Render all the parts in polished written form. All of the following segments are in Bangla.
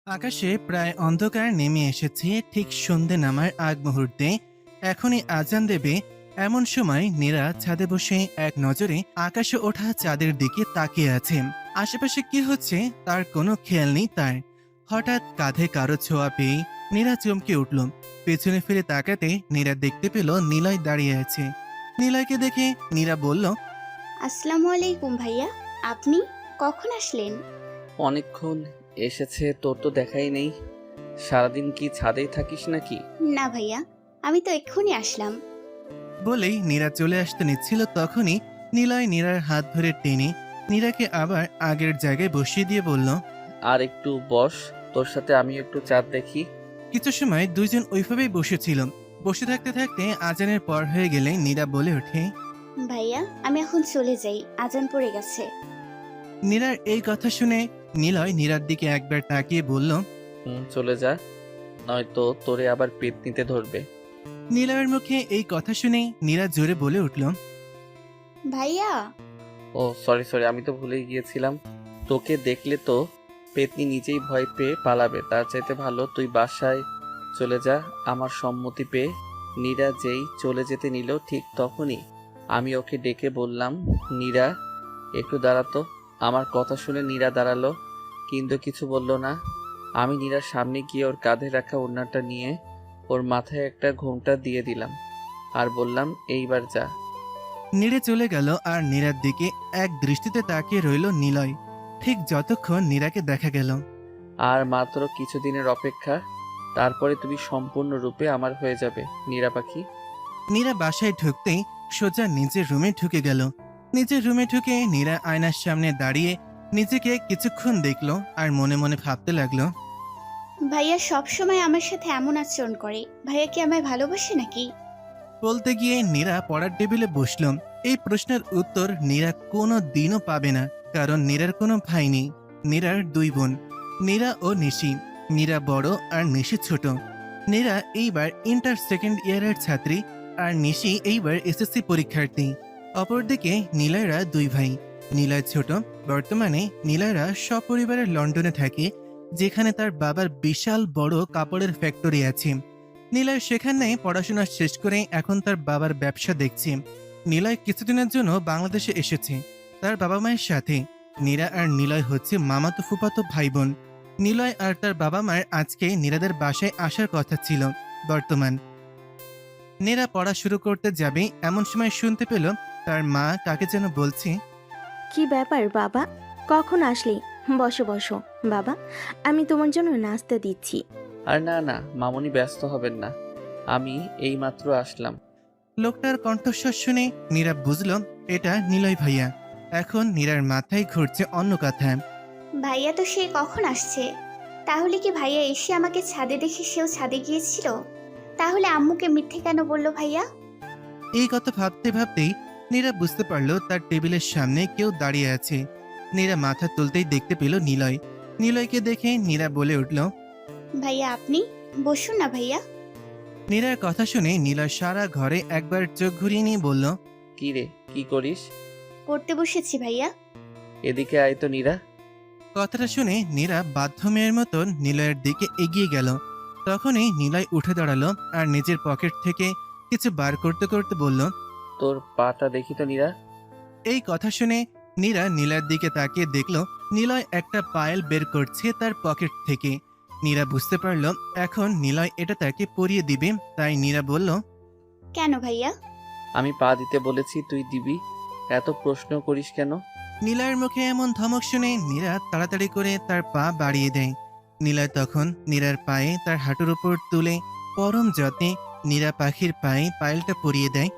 আকাশে প্রায় অন্ধকার নেমে এসেছে। ঠিক সন্ধে নামার আগ মুহূর্তে এখনই আজান দেবে এমন সময় নীরা ছাদে বসে এক নজরে আকাশে ওঠা চাঁদের দিকে তাকিয়ে আছে। আশেপাশে কি হচ্ছে তার কোনো খেয়াল নেই তার। হঠাৎ কাঁধে কারো ছোঁয়া পেয়ে নীরা চমকে উঠল। পেছনে ফিরে তাকাতে নীরা দেখতে পেল নিলয় দাঁড়িয়ে আছে। নিলয়কে দেখে নীরা বলল, আসসালামু আলাইকুম ভাইয়া। আপনি কখন আসলেন? অনেকক্ষণ এসেছে, তোর তো দেখাই নেই। সারাদিন কি ছাদেই থাকিস নাকি? না ভাইয়া, আমি তো এক্ষুনি আসলাম। বলেই নীরা চলে আসতে নিচ্ছিল তখনই নিলয় নীরার হাত ধরে টেনে নীরাকে আবার আগের জায়গায় বসিয়ে দিয়ে বলল, আর একটু বস, তোর সাথে আমি একটু চাঁদ দেখি। কিছু সময় দুইজন ওইভাবেই বসেছিল। বসে থাকতে থাকতে আজানের পর হয়ে গেলে নীরা বলে ওঠে, ভাইয়া আমি এখন চলে যাই, আজান পড়ে গেছে। নীরার এই কথা শুনে নিলয় নীরার দিকে একবার তাকিয়ে বলল, চলে যা, নয়তো তোরে আবার পেট নিতে ধরবে। নিলয়ের মুখে এই কথা শুনেই নীরা জোরে বলে উঠল, ভাইয়া। ও সরি সরি, আমি তো ভুলেই গিয়েছিলাম। তোকে দেখলে তো পেতনি নিজেই ভয় পেয়ে পালাবে, তার চাইতে ভালো তুই বাসায় চলে যা। আমার সম্মতি পেয়ে নীরা যেই চলে যেতে নিল, ঠিক তখনই আমি ওকে ডেকে বললাম, নীরা একটু দাঁড়াতো। আমার কথা শুনে নীরা দাঁড়ালো, কিন্তু কিছু বলল না। আমি নীরার সামনে গিয়ে ওর কাঁধে রাখা ওড়নাটা নিয়ে ওর মাথায় একটা ঘোমটা দিয়ে দিলাম আর বললাম, এইবার যা। নীরে চলে গেল আর নীরার দিকে এক দৃষ্টিতে তাকিয়ে রইল নিলয়, ঠিক যতক্ষণ নীরাকে দেখা গেল। আর মাত্র কিছুদিনের অপেক্ষা, তারপরে তুমি সম্পূর্ণরূপে আমার হয়ে যাবে নীরা পাখি। নীরা বাসায় ঢুকতেই সোজা নিজের রুমে ঢুকে গেল। নিজের রুমে ঢুকে নীরা আয়নার সামনে দাঁড়িয়ে নিজেকে কিছুক্ষণ দেখলো আর মনে মনে ভাবতে লাগলো, ভাইয়া সব সময় আমার সাথে এমন আচরণ করে, ভাইয়া কি আমায় ভালোবাসে নাকি? বলতে গিয়ে নীরা পড়ার টেবিলে বসল। এই প্রশ্নের উত্তর নীরা কোনো দিনও পাবে না, কারণ নীরার কোনো ভাই নেই। নীরার দুই বোন, নীরা ও নিশি। নীরা বড় আর নিশি ছোট। নীরা এইবার ইন্টার সেকেন্ড ইয়ারের ছাত্রী আর নিশি এইবার এসএসসি পরীক্ষার্থী। অপরদিকে নিলয়রা দুই ভাই। নিলয় ছোট, বর্তমানে নিলয়রা সপরিবারে লন্ডনে থাকে, যেখানে তার বাবার বিশাল বড় কাপড়ের ফ্যাক্টরি আছে। নিলয় সেখানে পড়াশোনা শেষ করে এখন তার বাবার ব্যবসা দেখছে। নিলয় কিছুদিনের জন্য বাংলাদেশে এসেছে তার বাবা মায়ের সাথে। নীরা আর নিলয় হচ্ছে মামাতো ফুফাতো ভাই বোন। নিলয় আর তার বাবা মায়ের আজকে নীরাদের বাসায় আসার কথা ছিল। বর্তমান নীরা পড়া শুরু করতে যাবে এমন সময় শুনতে পেল তার মা কাকে যেন বলছে, কি ব্যাপার বাবা, কখন আসলে? বসো বসো বাবা, আমি তোমার জন্য নাস্তা দিচ্ছি। আর না না মামুনি, ব্যস্ত হবেন না, আমি এইমাত্র আসলাম। লোকটার কণ্ঠস্বর শুনে নীরা বুঝল এটা নিলয় ভাইয়া। এখন নীরার মাথায় ঘুরছে অন্য কথা। ভাইয়া তো সে কখন আসছে? তাহলে কি ভাইয়া এসে আমাকে ছাদে দেখে সেও ছাদে গিয়েছিল? তাহলে আম্মুকে মিথ্যে কেন বললো ভাইয়া? এই কথা ভাবতে ভাবতেই নীরা বুঝতে পারল তার টেবিলের সামনে কেউ দাঁড়িয়ে আছে। নীরা মাথা তুলতেই দেখতে পেল নিলয়। নিলয়কে দেখে নীরা বলে উঠল, ভাইয়া আপনি বসুন না ভাইয়া। নীরার কথা শুনে নিলয় সারা ঘরে একবার চোখ ঘুরিয়ে নিয়ে বলল, কি রে, কি করিস? পড়তে বসেছি ভাইয়া। এদিকে আয় তো নীরা। কথাটা শুনে নীরা বাধ্য মেয়ের মতন নিলয়ের দিকে এগিয়ে গেল। তখনই নিলয় উঠে দাঁড়ালো আর নিজের পকেট থেকে কিছু বার করতে করতে বলল, তোর পাটা দেখি তো নীরা। এই কথা শুনে নীরা নীলার দিকে তাকিয়ে দেখল নিলয় একটা পায়েল বের করছে তার পকেট থেকে। নীরা বুঝতে পারল এখন নিলয় এটা তাকে পরিয়ে দিবে, তাই নীরা বলল, কেন ভাইয়া? আমি পা দিতে বলেছি, তুই দিবি, এত প্রশ্ন করিস কেন? নিলয়ের মুখে এমন ধমক শুনে নীরা তাড়াতাড়ি করে তার পা বাড়িয়ে দেয়। নিলয় তখন নীরার পায়ে তার হাঁটুর উপর তুলে পরম যত্নে নীরা পাখির পায়ে পায়েলটা পরিয়ে দেয়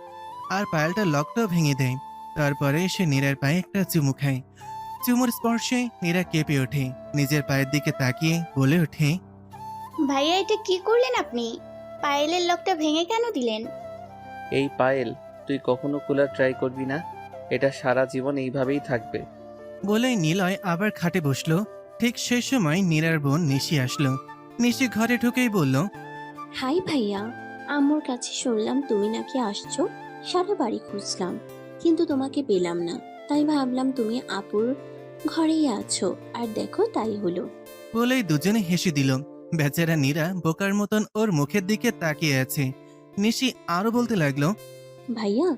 আর পায়েলটা লকটাও ভেঙে দেয়। তারপরে সে নীরার পায়ে একটা চুমু খায়। চুমুর স্পর্শে নীরা কেঁপে ওঠে, নিজের পায়ের দিকে তাকিয়ে বলে ওঠে, ভাইয়া এটা কি করলেন আপনি? পায়েলের লকটা ভেঙে কেন দিলেন? এই পায়েল, তুই কখনো কুলার ট্রাই করবি না, এটা সারা জীবন এইভাবেই থাকবে। বলে নিলয় আবার খাটে বসলো। ঠিক সেই সময় নীরার বোন নিশি আসলো। নিশি ঘরে ঢুকেই বলল, হাই ভাইয়া, আম্মুর কাছে শুনলাম তুমি নাকি আসছো। সারা বাড়ি খুঁজলাম কিন্তু তোমাকে পেলাম না। তাই ভাবলাম তুমি আপুর ঘরেই আছো, আর দেখো তাই হলো। বলেই দুজনে হেসে দিল। বেচারা নীরা বোকার মতন ওর মুখের দিকে তাকিয়ে আছে। নিশি আরো বলতে লাগলো, ভাইয়া,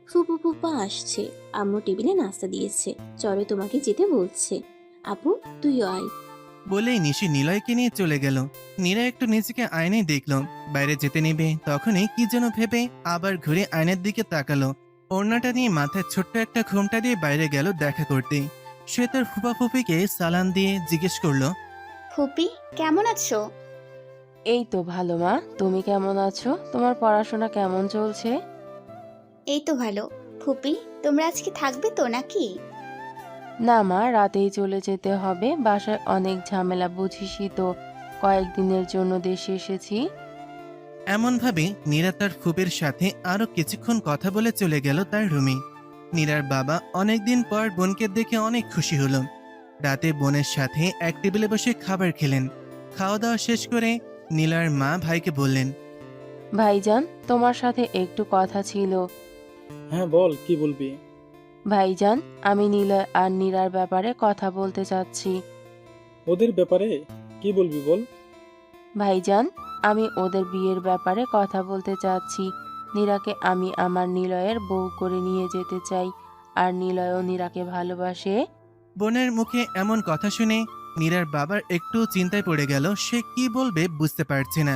ফুপু ফুপা আসছে, আম্মু টেবিলে নাস্তা দিয়েছে, চলো তোমাকে যেতে বলছে। আপু, তুইও আয়। বলেই নিশি নিলয়কে নিয়ে চলে গেল। নীরা একটু নিজেকে আয়নায় দেখল, বাইরে যেতে নেবে তখনই কি যেন ভেবে আবার ঘুরে আয়নার দিকে তাকালো। ওড়নাটা নিয়ে মাথায় ছোট্ট একটা ঘোমটা দিয়ে বাইরে গেল দেখা করতে। সে তার ফুপা ফুপিকে সালাম দিয়ে জিজ্ঞেস করলো, ফুপি কেমন আছো? এই তো ভালো মা, তুমি কেমন আছো? তোমার পড়াশোনা কেমন চলছে? এই তো ভালো। ফুপি, তোমরা আজকে থাকবে তো নাকি? না মা, রাতেই চলে যেতে হবে, বাসায় অনেক ঝামেলা, বুঝিসই তো, কয়েকদিনের জন্য দেশে এসেছি। এমনভাবে নীরা তার ফুপের সাথে আরো কিছুক্ষণ কথা বলে চলে গেল তার রুমে। নীরার বাবা অনেকদিন পর বোনকে দেখে অনেক খুশি হলো। রাতে বোনের সাথে এক টেবিলে বসে খাবার খেলেন। খাওয়া দাওয়া শেষ করে নীলার মা ভাইকে বললেন, ভাইজান, তোমার সাথে একটু কথা ছিল। হ্যাঁ বল, কি বলবি? ভাইজান, আমি নীলা আর নীরার ব্যাপারে কথা বলতে চাচ্ছি। ওদের ব্যাপারে কি বলবি বল। ভাইজান, আমি ওদের বিয়ের ব্যাপারে কথা বলতে চাচ্ছি। নীরাকে আমি আমার নিলয়ের বউ করে নিয়ে যেতে চাই, আর নিলয়ও নীরাকে ভালোবাসে। বোনের মুখে এমন কথা শুনে নীরার বাবার একটু চিন্তায় পড়ে গেল। সে কি বলবে বুঝতে পারছে না।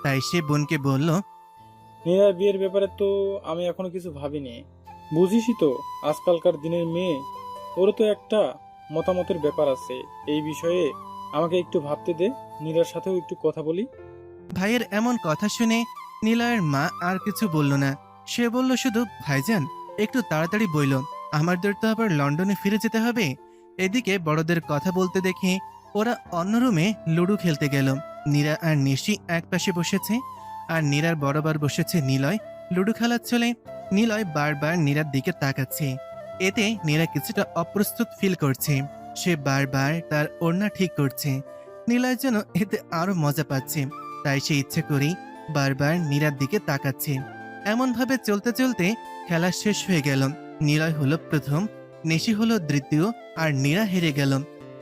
তাই সে বোনকে বলল, নীরা বিয়ের ব্যাপারে তো আমি এখনো কিছু ভাবিনি। বুঝিসই তো, আজকালকার দিনের মেয়ে, ওরও তো একটা মতামতের ব্যাপার আছে। এই বিষয়ে আমাকে একটু ভাবতে দে, নীরার সাথেও একটু কথা বলি। ভাইয়ের এমন কথা শুনে নীলয়ের মা আর কিছু বলল না। সে বলল শুধু, ভাইজান একটু তাড়াতাড়ি বইল, আমাদের তো আবার লন্ডনে ফিরে যেতে হবে। এদিকে বড়দের কথা বলতে দেখে ওরা অন্য রুমে লুডো খেলতে গেল। নীরা আর নিশি এক পাশে বসেছে, আর নীরার বরাবর বসেছে নিলয়। লুডো খেলার চলে নিলয় বারবার নীরার দিকে তাকাচ্ছে। এতে নীরা কিছুটা অপ্রস্তুত ফিল করছে। সে বারবার তার ওড়না ঠিক করছে। নিলয় যেন এতে আরো মজা পাচ্ছে, তাই সে ইচ্ছে করেই বারবার নীরার দিকে তাকাচ্ছে। এমনভাবে চলতে চলতে খেলা শেষ হয়ে গেল। নিলয় হলো প্রথম, নিশি হলো দ্বিতীয়, আর নীরা হেরে গেল।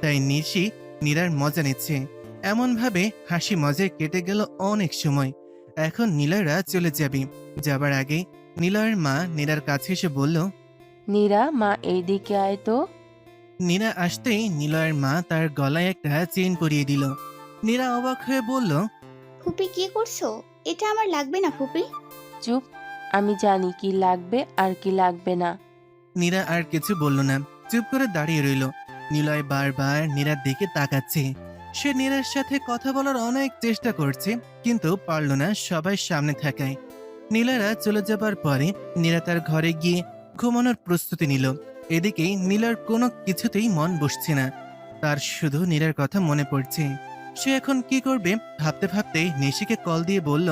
তাই নিশি নীরার মজা নিচ্ছে। এমনভাবে হাসি মজায় কেটে গেল অনেক সময়। এখন নিলয়রা চলে যাবে। যাবার আগে নিলয়ের মা নীরার কাছে এসে বলল, নীরা, মা এইদিকে আয় তো। নীরা আসতেই নিলয়ের মা তার গলায় একটা চেইন পরিয়ে দিল। নীরা অবাক হয়ে বলল, ফুপি কি করছো? এটা আমার লাগবে না ফুপি। চুপ, আমি জানি কি লাগবে আর কি লাগবে না। নীরা আর কিছু বলল না, চুপ করে দাঁড়িয়ে রইল। নিলয় বারবার নীরার দিকে তাকাচ্ছে। সে নীরার সাথে কথা বলার অনেক চেষ্টা করছে, কিন্তু পারল না সবাই সামনে থাকায়। নীলারা চলে যাবার পরে নীরা তার ঘরে গিয়ে ঘুমানোর প্রস্তুতি নিল। এদিকে নীলার কোনো কিছুতেই মন বসছে না। তার শুধু নীরার কথা মনে পড়ছে। সে এখন কি করবে ভাবতে ভাবতে নিশিকে কল দিয়ে বলল,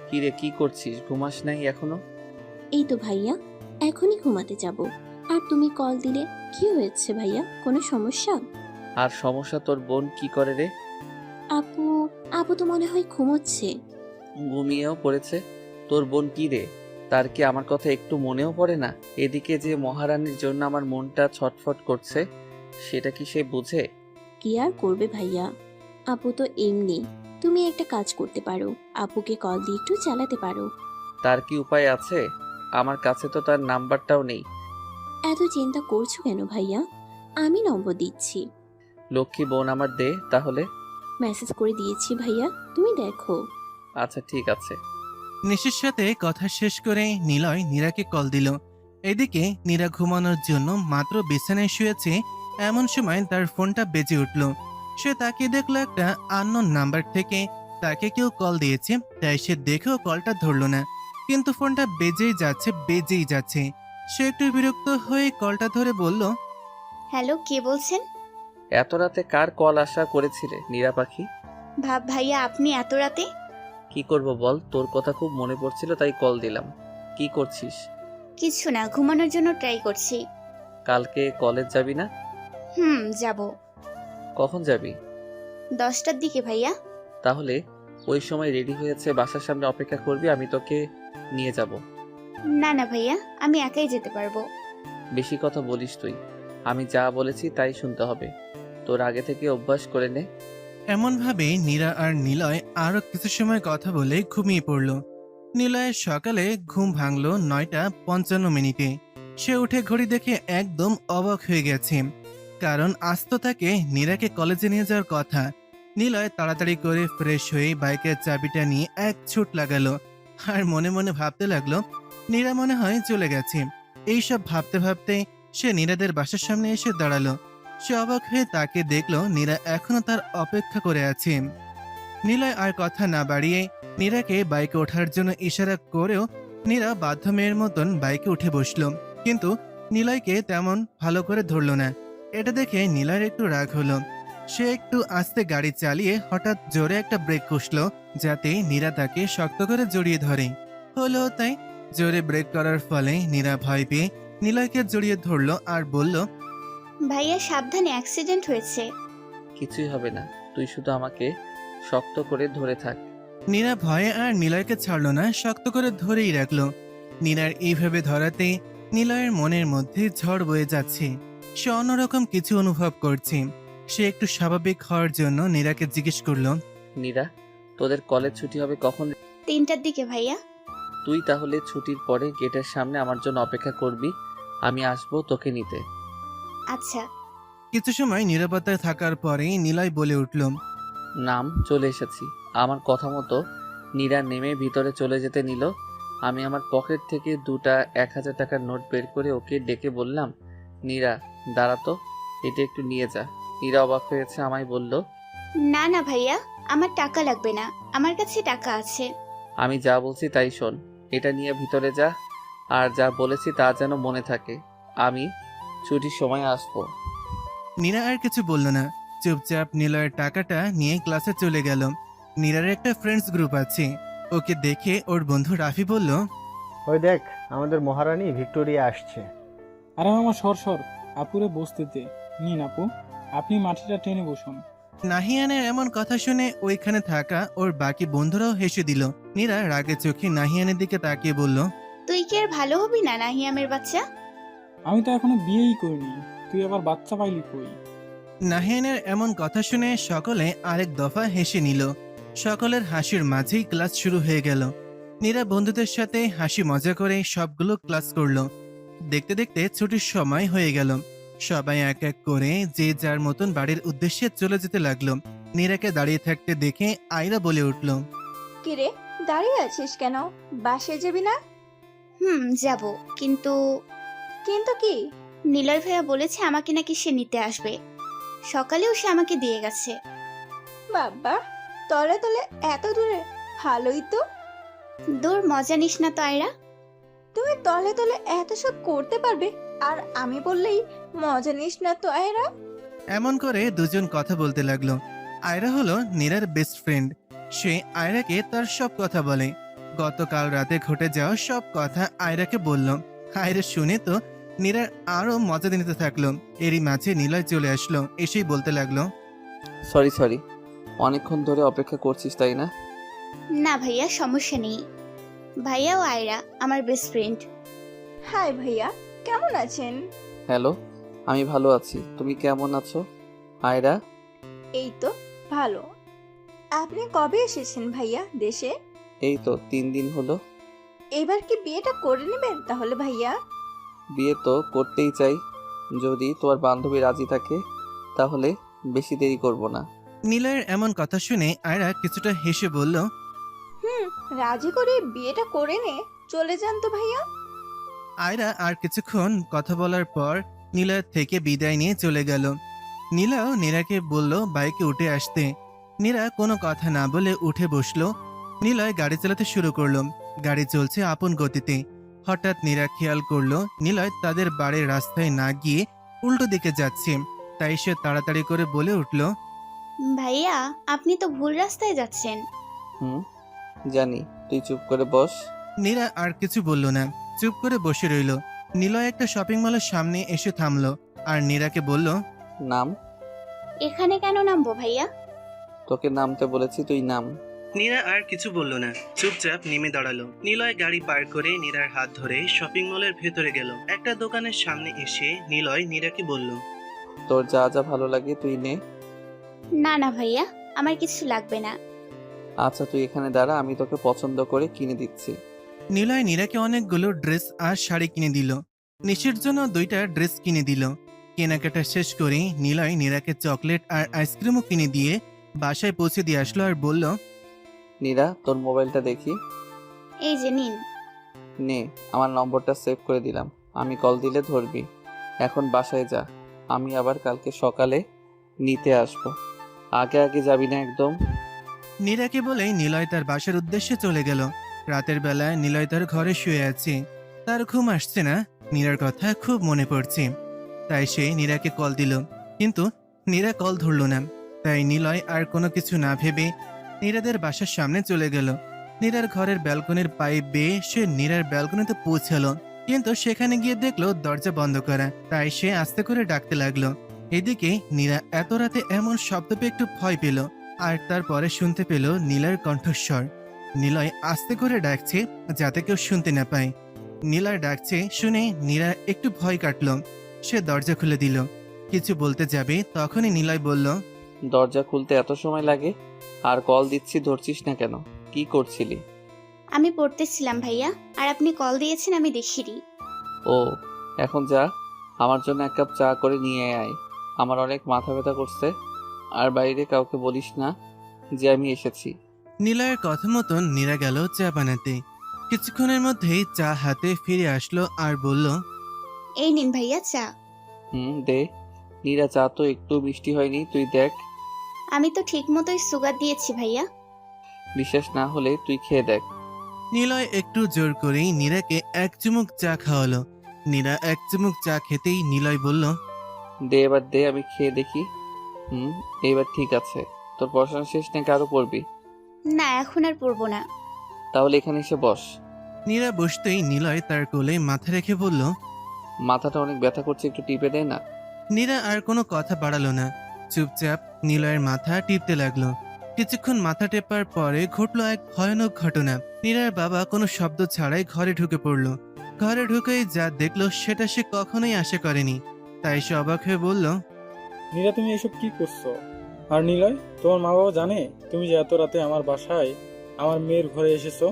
কি রে, কি করছিস? ঘুমাস নাই এখনো? এই তো ভাইয়া, এখনই ঘুমাতে যাব। আর তুমি কল দিলে, কি হয়েছে ভাইয়া? কোনো সমস্যা? আর সমস্যা, তোর বোন কি করে রে? আপু, আপু তো মনে হয় ঘুমোচ্ছে। ঘুমিয়েও পড়েছে? তোর বোন কি রে, তার কি আমার কথা একটু মনেও পড়ে না? এদিকে যে মহারানীর জন্য আমার মনটা ছটফট করছে, সেটা কি সে বুঝে? কি আর করবে ভাইয়া, আপু তো এমনি। তুমি একটা কাজ করতে পারো, আপুকে কল দিয়ে একটু চালাতে পারো। তার কি উপায় আছে? আমার কাছে তো তার নাম্বারটাও নেই। এত চিন্তা করছো কেন ভাইয়া? আমি নম্বর দিচ্ছি। লক্ষ্মী বোন আমার, দে তাহলে। মেসেজ করে দিয়েছি ভাইয়া, তুমি দেখো। আচ্ছা ঠিক আছে। নিশির সাথে কথা শেষ করে নিলয় নীরাকে কল দিল। এদিকে নীরা ঘুমানোর জন্য মাত্র বিছানায় শুয়েছে, এমন সময় তার ফোনটা বেজে উঠল। সে তাকিয়ে দেখলো একটা আননোন নাম্বার থেকে তাকে কেউ কল দিয়েছে। তাই সে দেখেও কলটা ধরল না, কিন্তু ফোনটা বেজেই যাচ্ছে। সে একটু বিরক্ত হয়ে কলটা ধরে বলল, হ্যালো, কে বলছেন? এত রাতে কার কল আশা করেছিলে নীরা পাখি? ভাইয়া, আপনি এত রাতে? কি করব বল, তোর কথা খুব মনে পড়ছিল তাই কল দিলাম। কি করছিস? কিছু না, ঘুমানোর জন্য ট্রাই করছি। কালকে কলেজ যাবি না? যাব। কখন যাবি? 10টার দিকে ভাইয়া। তাহলে ওই সময় রেডি হয়েছে বাসার সামনে অপেক্ষা করবি, আমি তোকে নিয়ে যাব। না না ভাইয়া, আমি একাই যেতে পারবো। বেশি কথা বলিস তুই। আমি যা বলেছি তাই শুনতে হবে। তোর আগে থেকে অভ্যাস করে নে। এমনভাবে নীরা আর নিলয় আরো কিছু সময় কথা বলে ঘুমিয়ে পড়ল। নিলয়ের সকালে ঘুম ভাঙল 9:55। সে উঠে ঘড়ি দেখে একদম অবাক হয়ে গেছে, কারণ আজ তো তাকে নীরাকে কলেজে নিয়ে যাওয়ার কথা। নিলয় তাড়াতাড়ি করে ফ্রেশ হয়ে বাইকের চাবিটা নিয়ে এক ছুট লাগালো আর মনে মনে ভাবতে লাগলো নীরা মনে হয় চলে গেছে। এইসব ভাবতে ভাবতে সে নীরাদের বাসার সামনে এসে দাঁড়ালো। সে অবাক হয়ে তাকে দেখলো নীরা এখনো তার অপেক্ষা করে আছে। নিলয় আর কথা না বাড়িয়ে নীরাকে বাইকে ওঠার জন্য ইশারা করেও নীরা বাধ্য মেয়ের মতন বাইকে উঠে বসলো, কিন্তু নিলয়কে তেমন ভালো করে ধরল না। এটা দেখে নিলয়ের একটু রাগ হলো। সে একটু আস্তে গাড়ি চালিয়ে হঠাৎ জোরে একটা ব্রেক কষলো, যাতে নীরা তাকে শক্ত করে জড়িয়ে ধরে। হলো তাই, জোরে ব্রেক করার ফলে নীরা ভয় পেয়ে নিলয়কে জড়িয়ে ধরলো আর বলল, ভাইয়া সাবধানে, অ্যাক্সিডেন্ট হয়েছে। কিছুই হবে না, তুই শুধু আমাকে শক্ত করে ধরে থাক। নীরা ভয়ে আর নিলয়কে ছাড়ল না, শক্ত করে ধরেই রাখলো। নীরার এইভাবে ধরাতে নিলয়ের মনের মধ্যে ঝড় বয়ে যাচ্ছে। সে অন্যরকম কিছু অনুভব করছে। সে একটু স্বাভাবিক হওয়ার জন্য নীরাকে জিজ্ঞেস করলো, নীরা, তোদের কলেজ ছুটি হবে কখন? 3টার দিকে ভাইয়া। তুই তাহলে ছুটির পরে গেটের সামনে আমার জন্য অপেক্ষা করবি, আমি আসবো তোকে নিতে। আচ্ছা। কিছু সময় নীরবতায় থাকার পরে নিলয় বলে উঠল, নাম, চলে এসেছি। আমার কথা মতো নীরা নেমে ভিতরে চলে যেতে নিল। আমি আমার পকেট থেকে 2টা 1000 টাকার নোট বের করে ওকে ডেকে বললাম, নীরা দাঁড়াতো, এটা একটু নিয়ে যা। নীরা অবাক হয়েছে, আমায় বলল, না না ভাইয়া, আমার টাকা লাগবে না, আমার কাছে টাকা আছে। আমি যা বলছি তাই শোন, এটা নিয়ে ভিতরে যা, আর যা বলেছি তা যেন মনে থাকে। আমি ছুটির সময় আসবো। নীরা আর কিছু বলল না, চুপচাপ নিলয়ের টাকাটা নিয়ে ক্লাসে চলে গেল। নীরার একটা ফ্রেন্ডস গ্রুপ আছে। ওকে দেখে ওর বন্ধু রাফি বলল, ওই দেখ, আমাদের মহারানী ভিক্টোরিয়া আসছে। আরে মামা, সর আপুরে বসতে দে। নিন আপু, আপনি মাটিটা টেনে বসুন। নাহিয়ানের এমন কথা শুনে ওইখানে থাকা ওর বাকি বন্ধুরাও হেসে দিল। নীরা রাগে চোখে নাহিয়ানের দিকে তাকিয়ে বলল, তুই কি আর ভালো হবি না নাহিয়ামের বাচ্চা? আমি তো এখনো বিয়েই করিনি, তুই আবার বাচ্চা পাইলি কই? নাহিয়ানের এমন কথা শুনে সকলে আরেক দফা হেসে নিল। সকলের হাসির মাঝেই ক্লাস শুরু হয়ে গেল। নীরা বন্ধুদের সাথে হাসি মজা করে সবগুলো ক্লাস করলো। দেখতে দেখতে ছুটির সময় হয়ে গেল। সবাই এক এক করে যে যার মতন বাড়ির উদ্দেশ্যে চলে যেতে লাগলো। নীরাকে দাঁড়িয়ে থাকতে দেখে আয়রা বলে উঠল, কিরে, দাঁড়িয়ে আছিস কেন? বাসায় যাবি না? যাব, কিন্তু কিন্তু কি? নিলয় ভাইয়া বলেছে আমাকে নাকি সে নিতে আসবে। সকালেও সে আমাকে দিয়ে গেছে। বাবা, তলে তলে এত দূরে, ভালোই তো। দূর, মজা নিস না তো আয়রা। তুমি তলে তলে এত সব করতে পারবে, আর আমি বললেই মজা নিস না তো আয়রা? এমন করে দুজন কথা বলতে লাগলো। আয়রা হলো নীরার বেস্ট ফ্রেন্ড। সে আয়রাকে তার সব কথা বলে। গতকাল রাতে ঘটে যাওয়া সব কথা আয়রাকে বলল। আয়রা শুনে তো নীরার আরো মজা নিতে থাকলো। এরই মাঝে নিলয় চলে আসলো, এসেই বলতে লাগলো, সরি, অনেকক্ষণ ধরে অপেক্ষা করছিস তাই না? না ভাইয়া, সমস্যা নেই। ভাইয়া ও আয়রা আমার বেস্ট ফ্রেন্ড। হাই ভাইয়া, কেমন আছেন? হ্যালো, আমি ভালো আছি, তুমি কেমন আছো আয়রা? এই তো ভালো। আপনি কবে এসেছেন ভাইয়া দেশে? এই তো 3 দিন হলো। এবার কি বিয়েটা করে নেবেন তাহলে ভাইয়া? বিয়ে তো করতেই চাই, যদি তোমার বান্ধবী রাজি থাকে তাহলে বেশি দেরি করব না। নিলয়ের এমন কথা শুনে আয়রা কিছুটা হেসে বলল, রাজি করে বিয়েটা করে নে চলে যান তো ভাইয়া। আয়রা আর কিছুক্ষণ কথা বলার পর নীলয়ের থেকে বিদায় নিয়ে চলে গেল। নীলাও নীরাকে বলল বাইকে উঠে আসতে। নীরা কোনো কথা না বলে উঠে বসলো। নিলয় গাড়ি চালাতে শুরু করলো। গাড়ি চলছে আপন গতিতে। হঠাৎ নীরা খেয়াল করলো নিলয় তাদের বাড়ির রাস্তায় না গিয়ে উল্টো দিকে যাচ্ছে। তাই সে তাড়াতাড়ি করে বলে উঠল, ভাইয়া, আপনি তো ভুল রাস্তায় যাচ্ছেন। জানি, তুই চুপ করে বস। নীরা আর কিছু বলল না, চুপ করে বসে রইল। নিলয় একটা শপিং মলের সামনে এসে থামলো আর নীরাকে বলল, নাম। এখানে কেন নামবো ভাইয়া? তোকে নামতে বলেছি, তুই নাম। নীরা আর কিছু বলল না, চুপচাপ নেমে দাঁড়ালো। নিলয় গাড়ি পার করে নীরার হাত ধরে শপিং মলের ভেতরে গেল। একটা দোকানের সামনে এসে নিলয় নীরাকে বলল, তোর যা যা ভালো লাগে তুই নে। না না ভাইয়া, আমার কিছু লাগবে না। আচ্ছা তুই এখানে দাঁড়া, আমি তোকে পছন্দ করে কিনে দিচ্ছি। নিলয় নীরাকে অনেকগুলো ড্রেস আর শাড়ি কিনে দিল। নিশির জন্য 2টা ড্রেস কিনে দিল। কেনাকাটা শেষ করে নিলয় নীরাকে চকলেট আর আইসক্রিমও কিনে দিয়ে বাসায় পৌঁছে দিয়ে আসলো আর বলল, নীরা তোর মোবাইলটা দেখি। এই যে নিন। নে, আমার নম্বরটা সেভ করে দিলাম, আমি কল দিলে ধরবি। এখন বাসায় যা, আমি আবার কালকে সকালে নিতে আসবো। আগে আগে যাবি না একদম। নীরাকে বলে নিলয় তার বাসার উদ্দেশ্যে চলে গেল। রাতের বেলা নিলয় তার ঘরে শুয়ে আছে। তার ঘুম আসছে না, নীরার কথা খুব মনে পড়ছে। তাই সে নীরাকে কল দিল, কিন্তু নীরা কল ধরল না। তাই নিলয় আর কোনো কিছু না ভেবে নীরাদের বাসার সামনে চলে গেল। নীরার ঘরের ব্যালকনির পাইপ বেয়ে সে নীরার ব্যালকনিতে পৌঁছালো, কিন্তু সেখানে গিয়ে দেখলো দরজা বন্ধ করা। তাই সে আস্তে করে ডাকতে লাগলো। এদিকে নীরা এত রাতে এমন শব্দ পেয়ে একটু ভয় পেল, আর তারপরে শুনতে পেল নীলার কণ্ঠস্বর। নিলয় আস্তে করে ডাকছে যাতে কেউ শুনতে না পায়। নীলার ডাকছে শুনে নীরা একটু ভয় কাটল। সে দরজা খুলে দিল। কিছু বলতে যাবে তখনই নিলয় বলল, দরজা খুলতে এত সময় লাগে? আর কল দিচ্ছি ধরছিস না কেন? কি করছিলি? আমি পড়তেছিলাম ভাইয়া, আর আপনি কল দিয়েছেন আমি দেখিনি। ও, এখন যা, আমার জন্য 1 কাপ চা করে নিয়ে আয়। আমার অনেক মাথা ব্যথা করছে। আর বাইরে কাউকে বলিস না যে আমি এসেছি। নিলয়ের কথা মতন নীরা গেল চা বানাতে। কিছুক্ষণের মধ্যেই চা হাতে ফিরে আসলো আর বলল, এই নিন ভাইয়া চা। দে। নীরা, চা তো একটু মিষ্টি হয়নি, তুই দেখ। আমি তো ঠিক মতোই সুগার দিয়েছি ভাইয়া। বিশ্বাস না হলে তুই খেয়ে দেখ। নিলয় একটু জোর করেই নীরাকে 1 চুমুক চা খাওয়ালো। নীরা 1 চুমুক চা খেতেই নিলয় বলল, দে এবার দে, আমি খেয়ে দেখি। এইবার ঠিক আছে। তোর পড়াশোনা শেষ নাকি আরো পড়বি? না, এখন আর পড়বো না। তাহলে এখানে এসে বস। নীরা বসতেই নিলয় তার কোলে মাথা রেখে বলল, মাথাটা অনেক ব্যথা করছে, একটু টিপে দে না। নীরা আর কোনো কথা বাড়ালো না, চুপচাপ নিলয়ের মাথা টিপতে লাগলো। কিছুক্ষণ মাথা টেপার পরে ঘটলো এক ভয়ানক ঘটনা। নীরার বাবা কোনো শব্দ ছাড়াই ঘরে ঢুকে পড়লো। ঘরে ঢুকেই যা দেখলো সেটা সে কখনোই আশা করেনি। তাই সে অবাক হয়ে বলল, নীরা, তুমি এসব কি করছো? আর নিলয়, তোমার মা বাবা জানে তুমি যে এত রাতে আমার বাসায় আমার মেয়ের ঘরে এসেছো?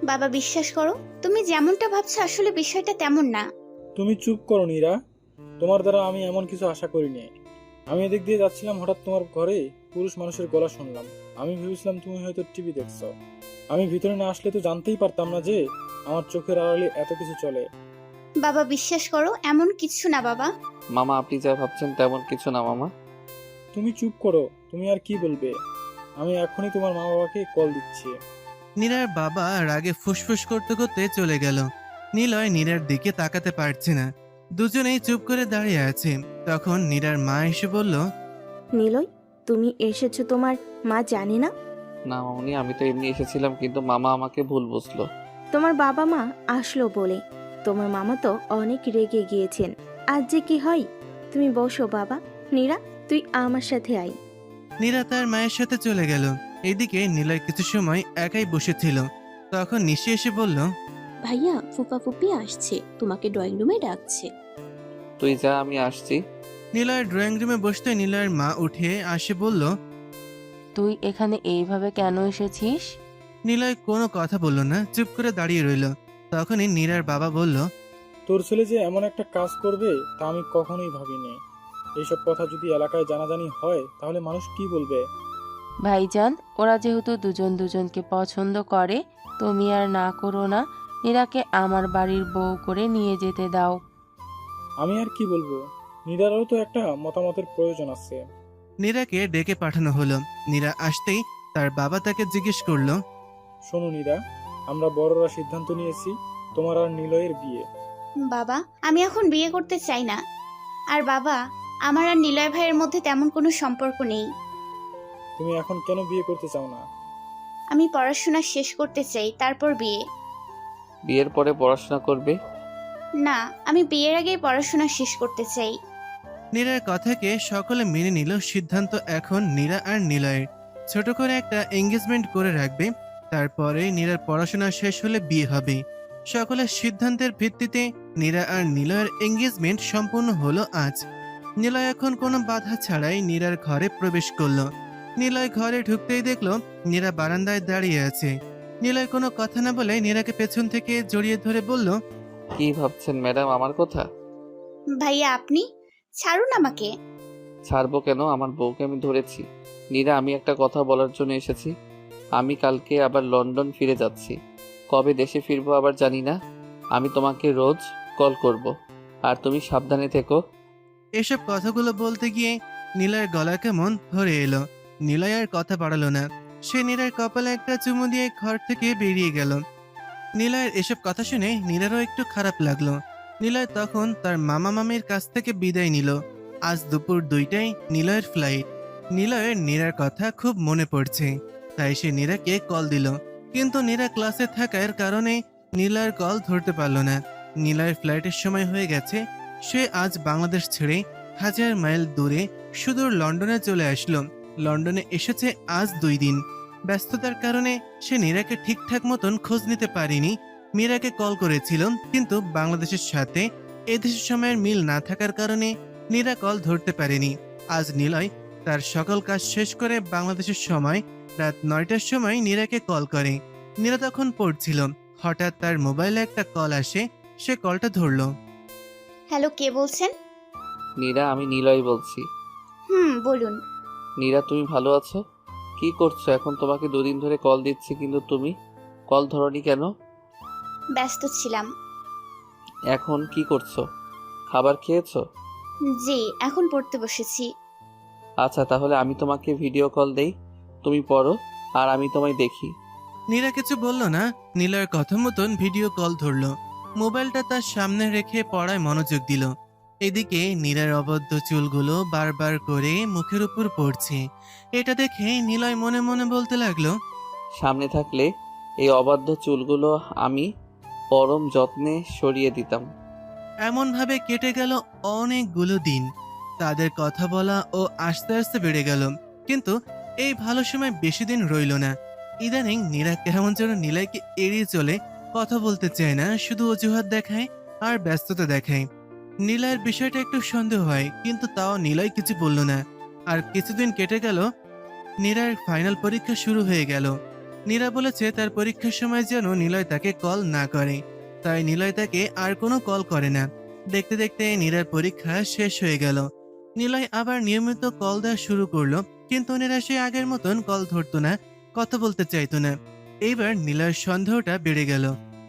বাবা বিশ্বাস করো, তুমি যেমনটা ভাবছো আসলে বিষয়টা তেমন না। তুমি চুপ করো নীরা, তোমার দ্বারা আমি এমন কিছু আশা করিনি। আমি এদিক দিয়ে যাচ্ছিলাম, হঠাৎ তোমার ঘরে পুরুষ মানুষের গলা শুনলাম। আমি ভেবেছিলাম তুমি হয়তো টিভি দেখছো। আমি ভিতরে না আসলে তো জানতেই পারতাম না যে আমার চোখের আড়ালে এত কিছু চলে। বাবা বিশ্বাস করো, এমন কিছু না বাবা। মামা, আপনি যা ভাবছেন তেমন কিছু না মামা। তুমি চুপ করো, তুমি আর কি বলবে? আমি এখনই তোমার মা বাবাকে কল দিচ্ছি। নীরার বাবা রাগে ফুসফুস করতে করতে চলে গেল। নিলয় নীরার দিকে তাকাতে পারছে না, দুজনেই চুপ করে দাঁড়িয়ে আছে। তখন নীরার মা এসে বলল, নিলয়, তুমি এসেছো, তোমার মা জানে না? না মামনি, আমি তো এমনি এসেছিলাম, কিন্তু মামা আমাকে ভুল বুঝলো। তোমার বাবা মা আসলো বলে তোমার মামা তো অনেক রেগে গিয়েছেন। আজ যে কি হয়? তুমি বসো বাবা। নীরা, তুই আমার সাথে আয়। নীরা তার মায়ের সাথে চলে গেল। এদিকে নিলয় কিছু সময় একাই বসেছিল। তখন নিশি এসে বলল, ভাইয়া, ফুপা ফুপি আসছে, তোমাকে ড্রয়িং রুমে ডাকছে। তুই যা, আমি আসছি। নিলয়ের ড্রয়িং রুমে বসতে নিলয়ের মা উঠে আসে বলল, তুই এখানে এইভাবে কেন এসেছিস? নিলয় কোনো কথা বলল না, চুপ করে দাঁড়িয়ে রইল। তখনই নীরার বাবা বলল, তোর ছেলে যে এমন একটা কাজ করবে তা আমি কখনোই ভাবিনি। এইসব কথা যদি এলাকায় জানাজানি হয় তাহলে মানুষ কি বলবে? ভাইজান, ওরা যেহেতু দুজন দুজনকে পছন্দ করে, তুমি আর না করো না। নীরাকে আমার বাড়ির বউ করে নিয়ে যেতে দাও। আমি আর কি বলবো? নীরারও তো একটা মতামতের প্রয়োজন আছে। নীরাকে ডেকে পাঠানো হলো। নীরা আসতেই তার বাবা তাকে জিজ্ঞেস করলো, শোনো নীরা, আমরা বড়রা সিদ্ধান্ত নিয়েছি তোমার আর নিলয়ের বিয়ে। বাবা, আমি এখন বিয়ে করতে চাই না। আর বাবা, আমার আর নিলয় ভাইয়ের মধ্যে তেমন কোনো সম্পর্ক নেই। তুমি এখন কেন বিয়ে করতে চাও না? আমি পড়াশোনা শেষ করতে চাই, তারপর বিয়ে। বিয়ের পরে পড়াশোনা করবে? না, আমি বিয়ের আগেই পড়াশোনা শেষ করতে চাই। নীরার কথাকে সকলে মেনে নিল। সিদ্ধান্ত এখন নীরা আর নিলয়ের। ছোট করে একটা এঙ্গেজমেন্ট করে রাখবে। তারপরে নীরার পড়াশোনা শেষ হলে বিয়ে হবে। সকলের সিদ্ধান্তের ভিত্তিতে নীরা আর নিলয়ের এঙ্গেজমেন্ট সম্পূর্ণ হলো আজ। নিলয় এখন কোনো বাধা ছাড়াই নীরার ঘরে প্রবেশ করলো। নিলয় ঘরে ঢুকতেই দেখলো নীরা বারান্দায় দাঁড়িয়ে আছে। নিলয় কোনো কথা না বলে নীরাকে পেছন থেকে জড়িয়ে ধরে বলল, কি ভাবছেন ম্যাডাম আমার কথা? ভাইয়া আপনি ছাড়ুন আমাকে। ছাড়বো কেন? আমার বউকে আমি ধরেছি। নীরা, আমি একটা কথা বলার জন্য এসেছি। আমি কালকে আবার লন্ডন ফিরে যাচ্ছি। কবে দেশে ফিরবো আবার জানি না। আমি তোমাকে রোজ কল করব, আর তুমি সাবধানে থেকো। এসব কথাগুলো বলতে গিয়ে নিলয়ের গলা কেমন ধরে এলো। নিলয় আর কথা বাড়ালো না। সে নীরার কপালে একটা চুমু দিয়ে ঘর থেকে বেরিয়ে গেল। নিলয়ের এসব কথা শুনে নীরারও একটু খারাপ লাগলো। নিলয় তখন তার মামা মামির কাছ থেকে বিদায় নিল। আজ দুপুর 2টায় নিলয়ের ফ্লাইট। নিলয়ের নীরার কথা খুব মনে পড়ছে, তাই সে নীরাকে কল দিল। কিন্তু নীরা ক্লাসে থাকার কারণে নিলয়ের কল ধরতে পারল না। নিলয়ের ফ্লাইটের সময় হয়ে গেছে। সে আজ বাংলাদেশ ছেড়ে 1000 মাইল দূরে সুদূর লন্ডনে চলে আসলো। লন্ডনে এসেছে আজ 2 দিন। ব্যস্ততার কারণে সে নীরাকে ঠিকঠাক মতন খোঁজ নিতে পারেনি। মীরাকে কল করেছিল, কিন্তু বাংলাদেশের সাথে এদেশের সময়ের মিল না থাকার কারণে নীরা কল ধরতে পারেনি। আজ নিলয় তার সকল কাজ শেষ করে বাংলাদেশের সময় রাত 9টার সময় নীরাকে কল করে। নীরা তখন পড়ছিল। হঠাৎ তার মোবাইলে একটা কল আসে। সে কলটা ধরলো। হ্যালো, কে বলছেন? নীরা, আমি নিলয় বলছি। বলুন। নীরা, তুমি ভালো আছো? কি করছো এখন? তোমাকে 2 দিন ধরে কল দিচ্ছি, কিন্তু তুমি কল ধরনি কেন? ব্যস্ত ছিলাম। এখন কি করছো? খাবার খেয়েছো? জি, এখন পড়তে বসেছি। আচ্ছা, তাহলে আমি তোমাকে ভিডিও কল দেই, তুমি পড়ো আর আমি তোমায় দেখি। নীরা কিছু বলল না। নীলয়ের কথা মতন ভিডিও কল ধরলো। মোবাইলটা তার সামনে রেখে পড়ায় মনোযোগ দিল। এদিকে নীরার অবদ্ধ চুলগুলো বারবার করে মুখের উপর পড়ছে। এটা দেখে নিলয় মনে মনে বলতে লাগলো, সামনে থাকলে এই অবাধ্য চুলগুলো আমি পরম যত্নে সরিয়ে দিতাম। এমনভাবে কেটে গেল অনেকগুলো দিন। তাদের কথা বলা ও আস্তে আস্তে বেড়ে গেল, কিন্তু এই ভালো সময় বেশি দিন রইল না। ইদানিং নীরা কেমন যেন নিলয়কে এড়িয়ে চলে, কথা বলতে চায় না, শুধু অজুহাত দেখায় আর ব্যস্ততা দেখায়। নিলয়ের বিষয়টা একটু সন্দেহ হয়, কিন্তু তাও নিলয় কিছু বলল না। আর কিছুদিন কেটে গেল। নীরার ফাইনাল পরীক্ষা শুরু হয়ে গেল। নীরা বলেছে তার পরীক্ষার সময় যেন নিলয় তাকে কল না করে, তাই নিলয় তাকে আর কোনো কল করে না। দেখতে দেখতে নীরার পরীক্ষা শেষ হয়ে গেল। নিলয় আবার নিয়মিত কল দেওয়া শুরু করলো, কিন্তু নীরা সে আগের মতন কল ধরতো না, কথা বলতে চাইতো না। এইবার নিলয়ের সন্দেহটা বেড়ে গেল।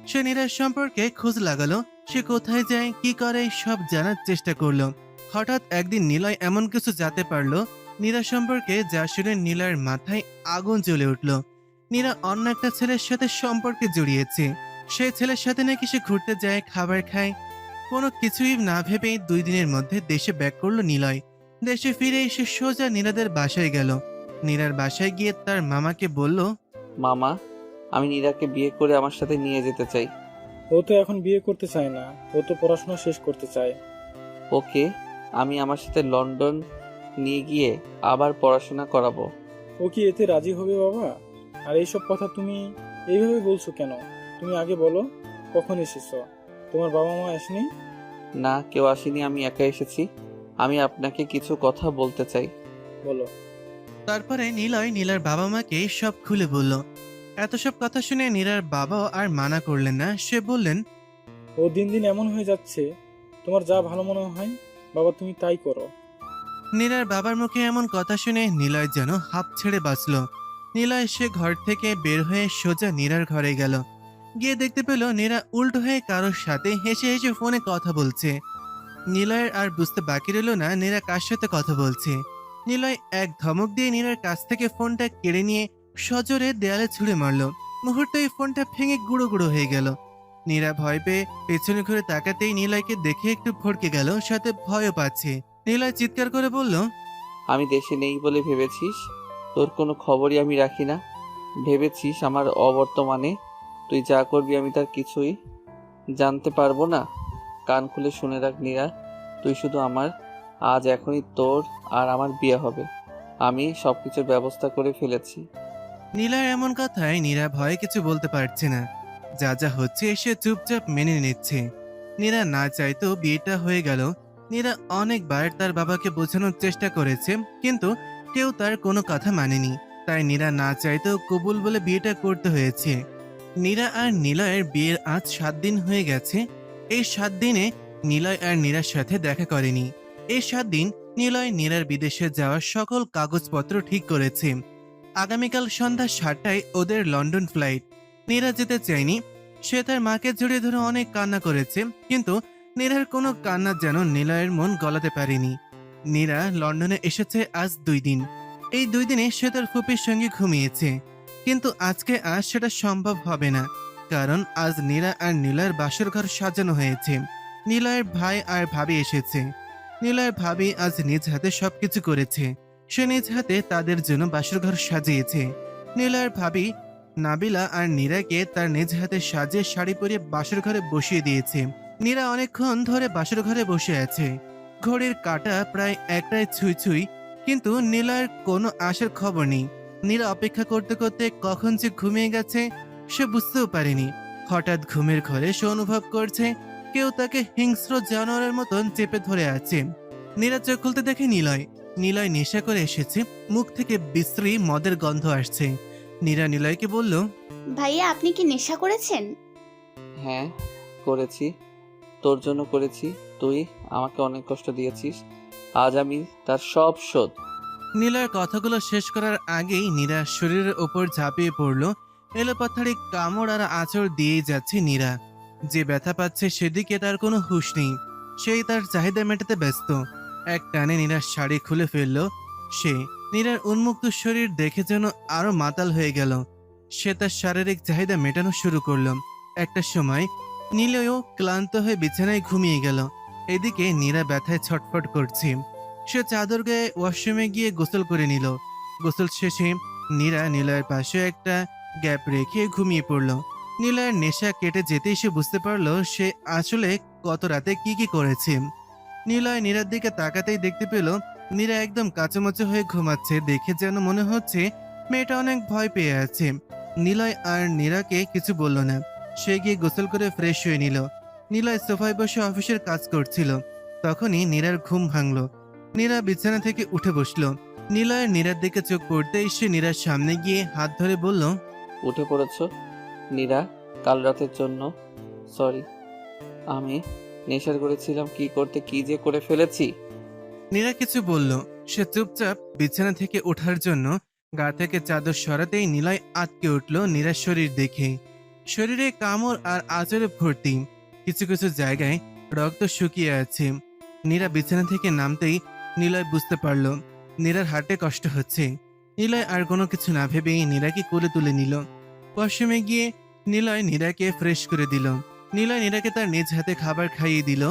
সে নীরার সম্পর্কে খোঁজ লাগালো। সে কোথায় যায়, কি করে, সব জানার চেষ্টা করলো। হঠাৎ একদিন নিলয় এমন কিছু জানতে পারলো নীরা সম্পর্কে, যা শুনে নিলয়ের মাথায় আগুন জ্বলে উঠল। নীরা অন্য একটা ছেলের সাথে সম্পর্কে জড়িয়েছে। সেই ছেলের সাথে নাকি সে ঘুরতে যায়, খাবার খায়। কোনো কিছুই না ভেবেই 2 দিনের মধ্যে দেশে ব্যাক করলো নিলয়। দেশে ফিরে এসে সোজা নীরাদের বাসায় গেল। নীরার বাসায় গিয়ে তার মামাকে বলল, মামা, আমি নীরাকে বিয়ে করে আমার সাথে নিয়ে যেতে চাই। ও তো এখন বিয়ে করতে চায় না, ও তো পড়াশোনা শেষ করতে চায়। ওকে, আমি আমার সাথে লন্ডন নিয়ে গিয়ে আবার পড়াশোনা করাবো। ও কি এতে রাজি হবে বাবা? আর এইসব কথা তুমি এইভাবে বলছো কেন? তুমি আগে বলো, কখন এসেছো? তোমার বাবা মা আসেনি? না, কেউ আসেনি, আমি একা এসেছি। আমি আপনাকে কিছু কথা বলতে চাই। বলো। তারপরে নিলয় নীলার বাবা মাকে সব খুলে বলল। এত সব কথা শুনে নীরার বাবাও আর মানা করলেন না। সে বললেন, ও দিন দিন এমন হয়ে যাচ্ছে, তোমার যা ভালো মনে হয় বাবা তুমি তাই করো। নীরার বাবার মুখে এমন কথা শুনে নিলয় যেন হাঁপ ছেড়ে বাঁচল। নিলয় সে ঘর থেকে বের হয়ে সোজা নীরার ঘরে গেল। গিয়ে দেখতে পেল নীরা উল্টো হয়ে কারোর সাথে হেসে হেসে ফোনে কথা বলছে। নিলয়ের আর বুঝতে বাকি রইল না নীরা কার সাথে কথা বলছে। নিলয় এক ধমক দিয়ে নীরার কাছ থেকে ফোনটা কেড়ে নিয়ে সজোরে দেয়ালে ছুঁড়ে মারল। মুহূর্তেই ফোনটা ভেঙে গুঁড়ো গুঁড়ো হয়ে গেল। নীরা ভয় পেয়ে পেছনে ঘুরে তাকাতেই নিলয়কে দেখে একটু ভড়কে গেল, সাথে ভয়ও পাচ্ছে। নিলয় চিৎকার করে বলল, আমি দেশে নেই বলে ভেবেছিস? তোর কোনো খবরই আমি রাখি না? ভেবেছিস আমার অবর্তমানে তুই যা করবি আমি তার কিছুই জানতে পারবো না? কান খুলে শুনে রাখ নীরা, তুই শুধু আমার। আজ এখনই তোর আর আমার বিয়ে হবে। আমি সবকিছুর ব্যবস্থা করে ফেলেছি। নীলার এমন কথায় নীরা ভয়ে কিছু বলতে পারছে না। যা যা হচ্ছে সে চুপচাপ মেনে নিচ্ছে। নীরা না চাইতেও বিয়েটা হয়ে গেল। নীরা অনেকবার তার বাবাকে বোঝানোর চেষ্টা করেছে, কিন্তু কেউ তার কোনো কথা মানেনি। তাই নীরা না চাইতেও কবুল বলে বিয়েটা করতে হয়েছে। নীরা আর নিলয়ের বিয়ের আজ 7 দিন হয়ে গেছে। এই 7 দিনে নিলয় আর নীরার সাথে দেখা করেনি। এই 7 দিন নিলয় নীরার বিদেশে যাওয়ার সকল কাগজপত্র ঠিক করেছে। আগামীকাল সন্ধ্যা 7টায় ওদের লন্ডন ফ্লাইট। নীরা যেতে চায়নি। সে তার মাকে জড়িয়ে ধরে অনেক কান্না করেছে, কিন্তু নীরার কোনো কান্না যেন নিলয়ের মন গলাতে পারেনি। নীরা লন্ডনে এসেছে আজ 2 দিন। এই 2 দিনে সে তার ফুপির সঙ্গে ঘুমিয়েছে, কিন্তু আজকে আজ সেটা সম্ভব হবে না। কারণ আজ নীরা আর নিলয়ের বাসর ঘর সাজানো হয়েছে। নিলয়ের ভাই আর ভাবি এসেছে। নিলয়ের ভাবি আজ নিজ হাতে সবকিছু করেছে। সে নিজ হাতে তাদের জন্য বাসর ঘর সাজিয়েছে। নিলয়ের ভাবি নাবিলা আর নীরাকে তার নিজ হাতে সাজিয়ে শাড়ি পরিয়ে বাসর ঘরে বসিয়ে দিয়েছে। নীরা অনেকক্ষণ ধরে বাসর ঘরে বসে আছে। ঘড়ির কাঁটা প্রায় 1টায় ছুঁই ছুঁই, কিন্তু নিলয়ের কোনো আসার খবর নেই। নীরা অপেক্ষা করতে করতে কখন যে ঘুমিয়ে গেছে সে বুঝতেও পারেনি। হঠাৎ ঘুমের ঘরে সে অনুভব করছে কেউ তাকে হিংস্র জানোয়ারের মতন চেপে ধরে আছে। নীরা চোখ খুলতে দেখে নিলয়। নিলয় নেশা করে এসেছে, মুখ থেকে বিশ্রী মদের গন্ধ আসছে। নীরা নিলয়কে বলল, ভাইয়া আপনি কি নেশা করেছেন? হ্যাঁ করেছি, তোর জন্য করেছি। তুই আমাকে অনেক কষ্ট দিয়েছিস, আজ আমি তার সব শোধ। নিলয়ের কথাগুলো শেষ করার আগেই নীরা শরীরের ওপর ঝাঁপিয়ে পড়ল। এলোপাথারি কামড় আর আঁচড় দিয়েই যাচ্ছে নীরা। যে ব্যথা পাচ্ছে সেদিকে তার কোনো হুঁশ নেই। সেই তার চাহিদা মেটাতে ব্যস্ত। এক টানে নীরার শাড়ি খুলে ফেলল সে। নীরার উন্মুক্ত শরীর দেখে যেন আরো মাতাল হয়ে গেল। সে তার শারীরিক চাহিদা মেটানো শুরু করল। একটা সময় নীলয়ও ক্লান্ত হয়ে বিছানায় ঘুমিয়ে গেল। এদিকে নীরা ব্যথায় ছটফট করছে। সে চাদর গায়ে ওয়াশরুমে গিয়ে গোসল করে নিল। গোসল শেষে নীরা নিলয়ের পাশে একটা গ্যাপ রেখে ঘুমিয়ে পড়ল। নিলয়ের নেশা কেটে যেতেই সে বুঝতে পারল সে আসলে কত রাতে কি করেছে। নিলয় নীরার দিকে তাকাতেই দেখতে পেল নীরা একদম কাঁচামাচা হয়ে ঘুমাচ্ছে। দেখে যেন মনে হচ্ছে মেয়েটা অনেক ভয় পেয়ে আছে। নিলয় আর নীরাকে কিছু বলল না। সে গিয়ে গোসল করে ফ্রেশ হয়ে নিল। নিলয় সোফায় বসে অফিসের কাজ করছিল। তখনই নীরার ঘুম ভাঙল। নীরা বিছানা থেকে উঠে বসলো। নিলয়ের নীরার দিকে চোখ পড়তেই সে নীরার সামনে গিয়ে হাত ধরে বলল, উঠে পড়েছ নীরা? কাল রাতের জন্য সরি, আমি নেশার করেছিলাম। কি করতে কি যে করে ফেলেছি। নীরা কিছু বলল। সে চুপচাপ বিছানা থেকে ওঠার জন্য গা থেকে চাদর সরাতেই নিলয় আটকে উঠল নীরার শরীর দেখে। শরীরে কামড় আর আঁচড়ে ভর্তি। কিছু কিছু জায়গায় রক্ত শুকিয়ে আছে। নীরা বিছানা থেকে নামতেই নিলয় বুঝতে পারল নীরার হার্টে কষ্ট হচ্ছে। নিলয় আর কোনো কিছু না ভেবেই নীরাকে কোলে তুলে নিল। ওয়াশরুমে গিয়ে নিলয় নীরাকে ফ্রেশ করে দিল। নিলয় নীরাকে তার নিজ হাতে খাবার খাইয়ে দিল।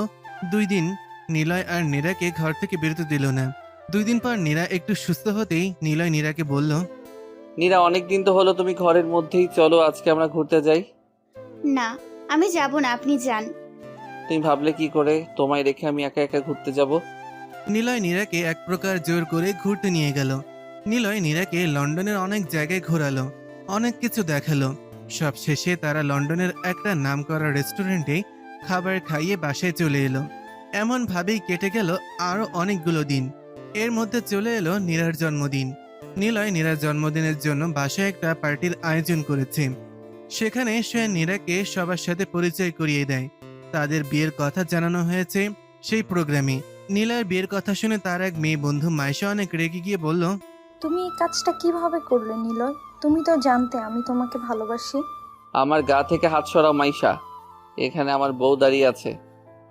2 দিন নিলয় আর নীরাকে ঘর থেকে বেরোতে দিল না। 2 দিন পর নীরা একটু সুস্থ হতেই নিলয় নীরাকে বলল, নীরা অনেক দিন তো হলো তুমি ঘরের মধ্যেই, চলো আজকে আমরা ঘুরতে যাই। না, আমি যাব না, আপনি যান। তুমি ভাবলে কি করে তোমায় রেখে আমি একা একা ঘুরতে যাব? নিলয় নীরাকে এক প্রকার জোর করে ঘুরতে নিয়ে গেল। নিলয় নীরাকে লন্ডনের অনেক জায়গায় ঘোরালো, অনেক কিছু দেখালো। সব শেষে তারা লন্ডনের একটা নামকরা রেস্টুরেন্টে খাবার খাইয়ে বাসায় চলে এলো। এমন ভাবেই কেটে গেল আরো অনেকগুলো দিন। এর মধ্যে চলে এলো নীরার জন্মদিন। নিলয় নীরার জন্মদিনের জন্য বাসায় একটা পার্টির আয়োজন করেছে। সেখানে সে নীরাকে সবার সাথে পরিচয় করিয়ে দেয়। তাদের বিয়ের কথা জানানো হয়েছে সেই প্রোগ্রামে। নীলয়ের বিয়ের কথা শুনে তার এক মেয়ে বন্ধু মাইশা অনেক রেগে গিয়ে বলল, তুমি এই কাজটা কিভাবে করলে নিলয়? তুমি তো জানতে আমি তোমাকে ভালোবাসি। আমার গা থেকে হাত সরাও মাইশা, এখানে আমার বউ দাঁড়িয়ে আছে,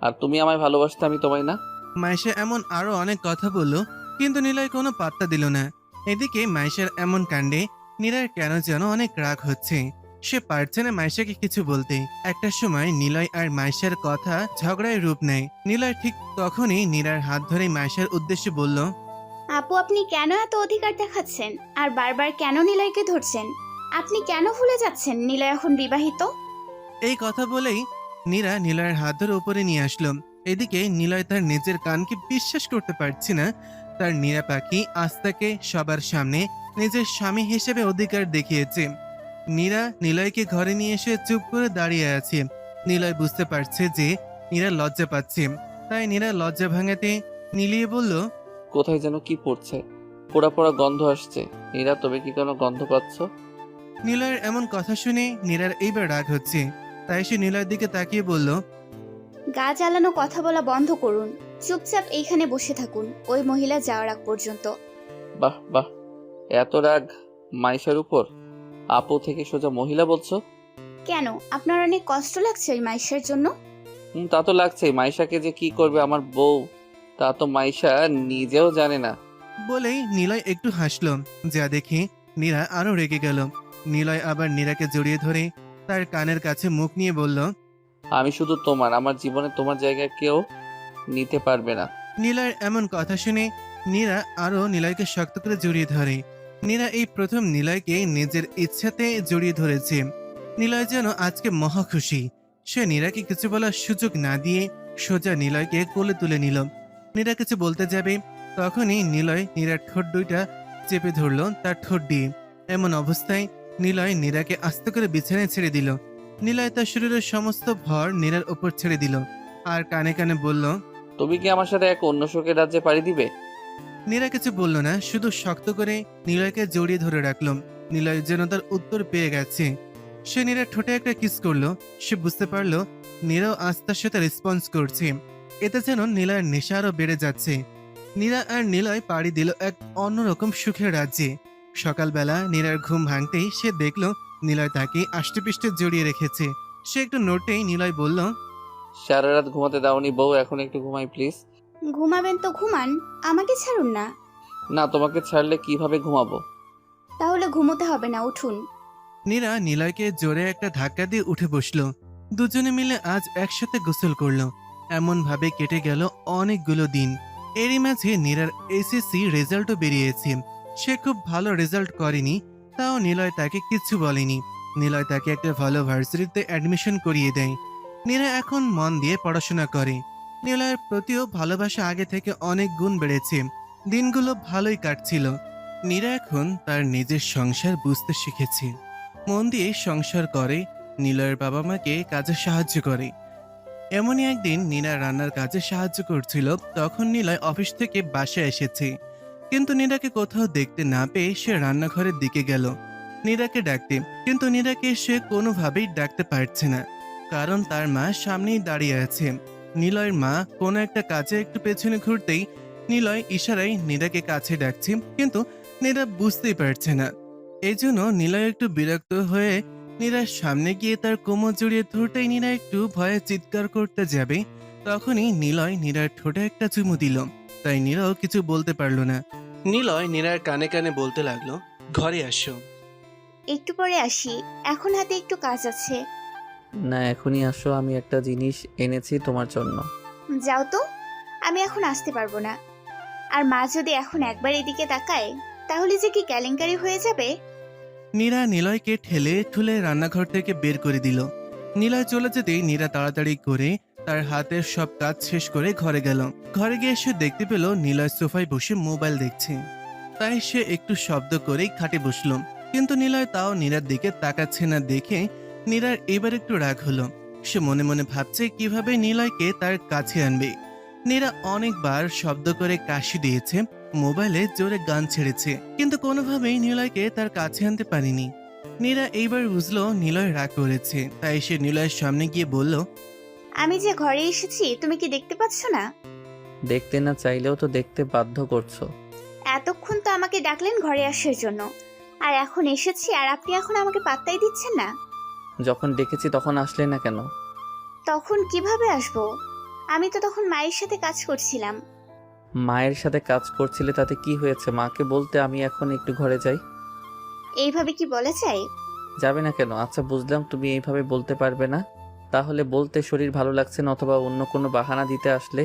আর তুমি আমায় ভালোবাসতে, আমি তোমায় না। মাইশা এমন আরো অনেক কথা বলল, কিন্তু নিলয় কোনো পাত্তা দিল না। এদিকে মাইশার এমন কাণ্ডে নীরার কেন যেন অনেক রাগ হচ্ছে। সে পারছে না মাইশাকে কিছু বলতে। একটা সময় নিলয় আর মাইশার কথা ঝগড়ায় রূপ নেয়। নিলয় ঠিক তখনই নীরার হাত ধরে মাইশার উদ্দেশ্যে বলল, আপু আপনি কেন এত অধিকার দেখাচ্ছেন আর বারবার কেন নিলয়কে ধরছেন? আপনি কেন ভুলে যাচ্ছেন নিলয় এখন বিবাহিত? এই কথা বলেই নীরা নিলয়ের হাত ধরে উপরে নিয়ে আসলো। এদিকে নিলয় তার নিজের কানকে বিশ্বাস করতে পারছে না। তার নীরা পাখি আস্তাকে সবার সামনে নিজের স্বামী হিসেবে অধিকার দেখিয়েছে। নীরা নিলয়কে ঘরে নিয়ে এসে চুপ করে দাঁড়িয়ে আছে। নিলয় বুঝতে পারছে যে নীরা লজ্জা পাচ্ছে, তাই নীরা লজ্জা ভাঙাতে নিলিয়ে বলল, কোথায় যেন কি পড়ছে, পোড়া পোড়া গন্ধ আসছে। নীরা, তবে কি কোনো গন্ধ পাচ্ছ? নিলয়ের এমন কথা শুনে নীরার এইবার রাগ হচ্ছে, তাই সে নিলয়ের দিকে তাকিয়ে বলল, গা জ্বালানো কথা বলা বন্ধ করুন, চুপচাপ এইখানে বসে থাকুন ওই মহিলা যাওয়ার আগ পর্যন্ত। বাহ বাহ, এত রাগ মাইশার উপর? আপু থেকে সোজা মহিলা বলছো? কেন, আপনার অনেক কষ্ট লাগছে ওই মাইশের জন্য? তা তো লাগছেই। মাইশাকে যে কি করবে আমার বউ, তা তো মাইশা নিজেও জানে না। বলেই নিলয় একটু হাসল, যা দেখে নীরা আরো রেগে গেল। নিলয় আবার নীরাকে জড়িয়ে ধরে তার কানের কাছে মুখ নিয়ে বলল, আমি শুধু তোমার, আমার জীবনে তোমার জায়গা কেউ নিতে পারবে না। নিলয়ের এমন কথা শুনে নীরা আরো নিলয়কে শক্ত করে জড়িয়ে ধরে। নীরা এই প্রথম নিলয়কে নিজের ইচ্ছাতে জড়িয়ে ধরেছে। নিলয় যেন আজকে মহা খুশি। সে নীরাকে কিছু বলার সুযোগ না দিয়ে সোজা নিলয়কে কোলে তুলে নিল। নীরা কিছু বলতে যাবে, তখনই নিলয় নীরার ঠোঁট দুইটা চেপে ধরল তার ঠোঁট দিয়ে। এমন অবস্থায় নিলয় নীরাকে আস্তে করে বিছানায় ছেড়ে দিল। নিলয় তার শরীরের সমস্ত ভর নীরার ওপর ছেড়ে দিল আর কানে কানে বলল, তুমি কি আমার সাথে এক অন্য শোকের রাজ্যে পাড়ি দিবে? নীরা কিছু বলল না, শুধু শক্ত করে নিলয়কে জড়িয়ে ধরে রাখল। নিলয় যেন তার উত্তর পেয়ে গেছে। সে নীরার ঠোঁটে একটা কিস করলো। সে বুঝতে পারলো নীরাও আস্তার সাথে রেসপন্স করছে। এতে যেন নিলয়ের নেশা আরো বেড়ে যাচ্ছে। নীরা আর নিলয় পাড়ি দিল এক অন্যরকম সুখের রাজ্যে। সকালবেলা নীরার ঘুম ভাঙতেই সে দেখলো নিলয় তাকে আষ্টেপৃষ্টে জড়িয়ে রেখেছে। সে একটু নড়তেই নিলয় বলল, সারা রাত ঘুমাতে দাওনি বউ, এখন একটু ঘুমাই প্লিজ। ঘুমাবেন তো ঘুমান, আমাকে ছাড়ুন না। না, তোমাকে ছাড়লে কিভাবে ঘুমাবো? তাহলে ঘুমোতে হবে না, উঠুন। নীরা নিলয়কে জোরে একটা ধাক্কা দিয়ে উঠে বসলো। দুজনে মিলে আজ একসাথে গোসল করলো। এমন ভাবে কেটে গেল অনেকগুলো দিন। এরই মাঝে নীরার এসএসসি রেজাল্টও বেরিয়েছে। সে খুব ভালো রেজাল্ট করেনি, তাও নিলয় তাকে কিচ্ছু বলেনি। নিলয় তাকে একটা ভালো ভার্সিটিতে অ্যাডমিশন করিয়ে দেয়। নীরা এখন মন দিয়ে পড়াশোনা করে। নিলয়ের প্রতিও ভালোবাসা আগে থেকে অনেক গুণ বেড়েছে। দিনগুলো ভালোই কাটছিল। নীরা এখন তার নিজের সংসার বুঝতে শিখেছে। মন দিয়ে সংসার করে, নিলয়ের বাবা মাকে কাজে সাহায্য করে। এমনই একদিন নীরা রান্নার কাজে সাহায্য করছিল, তখন নিলয় অফিস থেকে বাসায় এসেছে। কিন্তু নীরাকে কোথাও দেখতে না পেয়ে সে রান্নাঘরের দিকে গেল নীরাকে ডাকতে, কিন্তু নীরাকে সে কোনোভাবেই ডাকতে পারছে না, কারণ তার মা সামনেই দাঁড়িয়ে আছে। নিলয়ের মা কোনো একটা কাজে একটু পেছনে ঘুরতেই নিলয় ইশারায় নীরাকে কাছে ডাকছে, কিন্তু নীরা বুঝতেই পারছে না। এই জন্য নিলয় একটু বিরক্ত হয়ে নীরার সামনে গিয়ে তার কোমর জড়িয়ে ধরতেই নীরা একটু ভয়ে চিৎকার করতে যাবে, তখনই নিলয় নীরার ঠোঁটে একটা চুমু দিল। তাই নীরাও কিছু বলতে পারলো না। নিলয় নীরার কানে কানে বলতে লাগলো, ঘরে আসো। একটু পরে আসি, এখন হাতে একটু কাজ আছে। না, এখনই আসো, আমি একটা জিনিস এনেছি তোমার জন্য। যাও তো, আমি এখন আসতে পারবো না। আর মা যদি এখন একবার এদিকে তাকায়, তাহলে যে কি কেলেঙ্কারি হয়ে যাবে। নীরা নিলয়কে ঠেলে ঠুলে রান্নাঘর থেকে বের করে দিল। নিলয় চলে যেতেই নীরা তাড়াতাড়ি করে তার হাতের সব কাজ শেষ করে ঘরে গেল। ঘরে গিয়ে সে দেখতে পেল নিলয় সোফায় বসে মোবাইল দেখছে। তাই সে একটু শব্দ করেই খাটে বসল, কিন্তু নিলয় তাও নীরার দিকে তাকাচ্ছে না দেখে নীরার এবার একটু রাগ হলো। সে মনে মনে ভাবছে কিভাবে নিলয়কে তার কাছে আনবে। নীরা অনেকবার শব্দ করে কাশি দিয়েছে, মোবাইলে জোরে গান ছেড়েছে, কিন্তু কোনোভাবেই নিলয়কে তার কাছে আনতে পারেনি। নীরা এইবার বুঝলো নিলয় রাগ করেছে, তাই সে নিলয়ের সামনে গিয়ে বলল, আমি যে ঘরে এসেছি তুমি কি দেখতে পাচ্ছ না? দেখতে না চাইলেও তো দেখতে বাধ্য করছো। এতক্ষণ তো আমাকে ডাকলেন ঘরে আসার জন্য, আর এখন এসেছি আর আপনি এখন আমাকে পাত্তাই দিচ্ছেন না। যখন ডেকেছি তখন আসলে না কেন? তখন কিভাবে আসবো? আমি তো তখন মায়ের সাথে কাজ করছিলাম। মায়ের সাথে কাজ করছিলে তাতে কি হয়েছে? মাকে বলতে আমি এখন একটু ঘরে যাই। এইভাবে কি বলা যায়? যাবে না কেন? আচ্ছা বুঝলাম তুমি এইভাবে বলতে পারবে না, তাহলে বলতে শরীর ভালো লাগছে না অথবা অন্য কোনো বাহানা দিতে আসলে।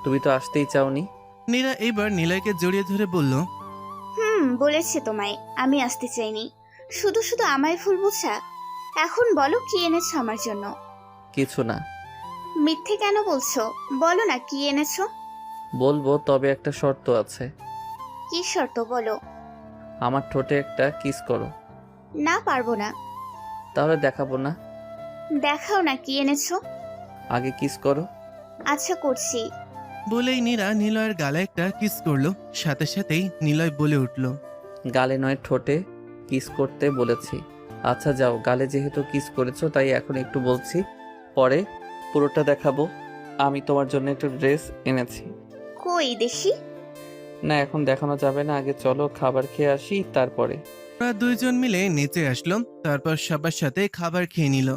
তুমি তো আসতেই চাওনি। নীরা এইবার নিলয়কে জড়িয়ে ধরে বলল, বলেছে তোমায় আমি আসতে চাইনি, শুধু শুধু আমায় ভুল বুঝা। এখন বলো কি এনেছো আমার জন্য? কিছু না। মিথ্যে কেন বলছো? বলো না কি এনেছো। বলবো, তবে একটা শর্ত আছে। কি শর্ত বলো? আমার ঠোঁটে একটা কিস করো। না, পারবো না। তাহলে দেখাবো না। দেখাও না কি এনেছো। আগে কিস করো। আচ্ছা, করছি। বলেই নীরা নিলয়ের গালে একটা কিস করলো। সাথে সাথেই নিলয় বলে উঠল, গালে নয়, ঠোঁটে কিস করতে বলেছি। আচ্ছা যাও, গালে যেহেতু কিস করেছো তাই এখন একটু বলছি, পরে পুরোটা দেখাবো। আমি তোমার জন্য একটা ড্রেস এনেছি। কই দেখি। না, এখন দেখানো যাবে না, আগে চলো খাবার খেয়ে আসি তারপরে। ওরা দুইজন মিলে নিচে আসলো। তারপর সবার সাথে খাবার খেয়ে নিল।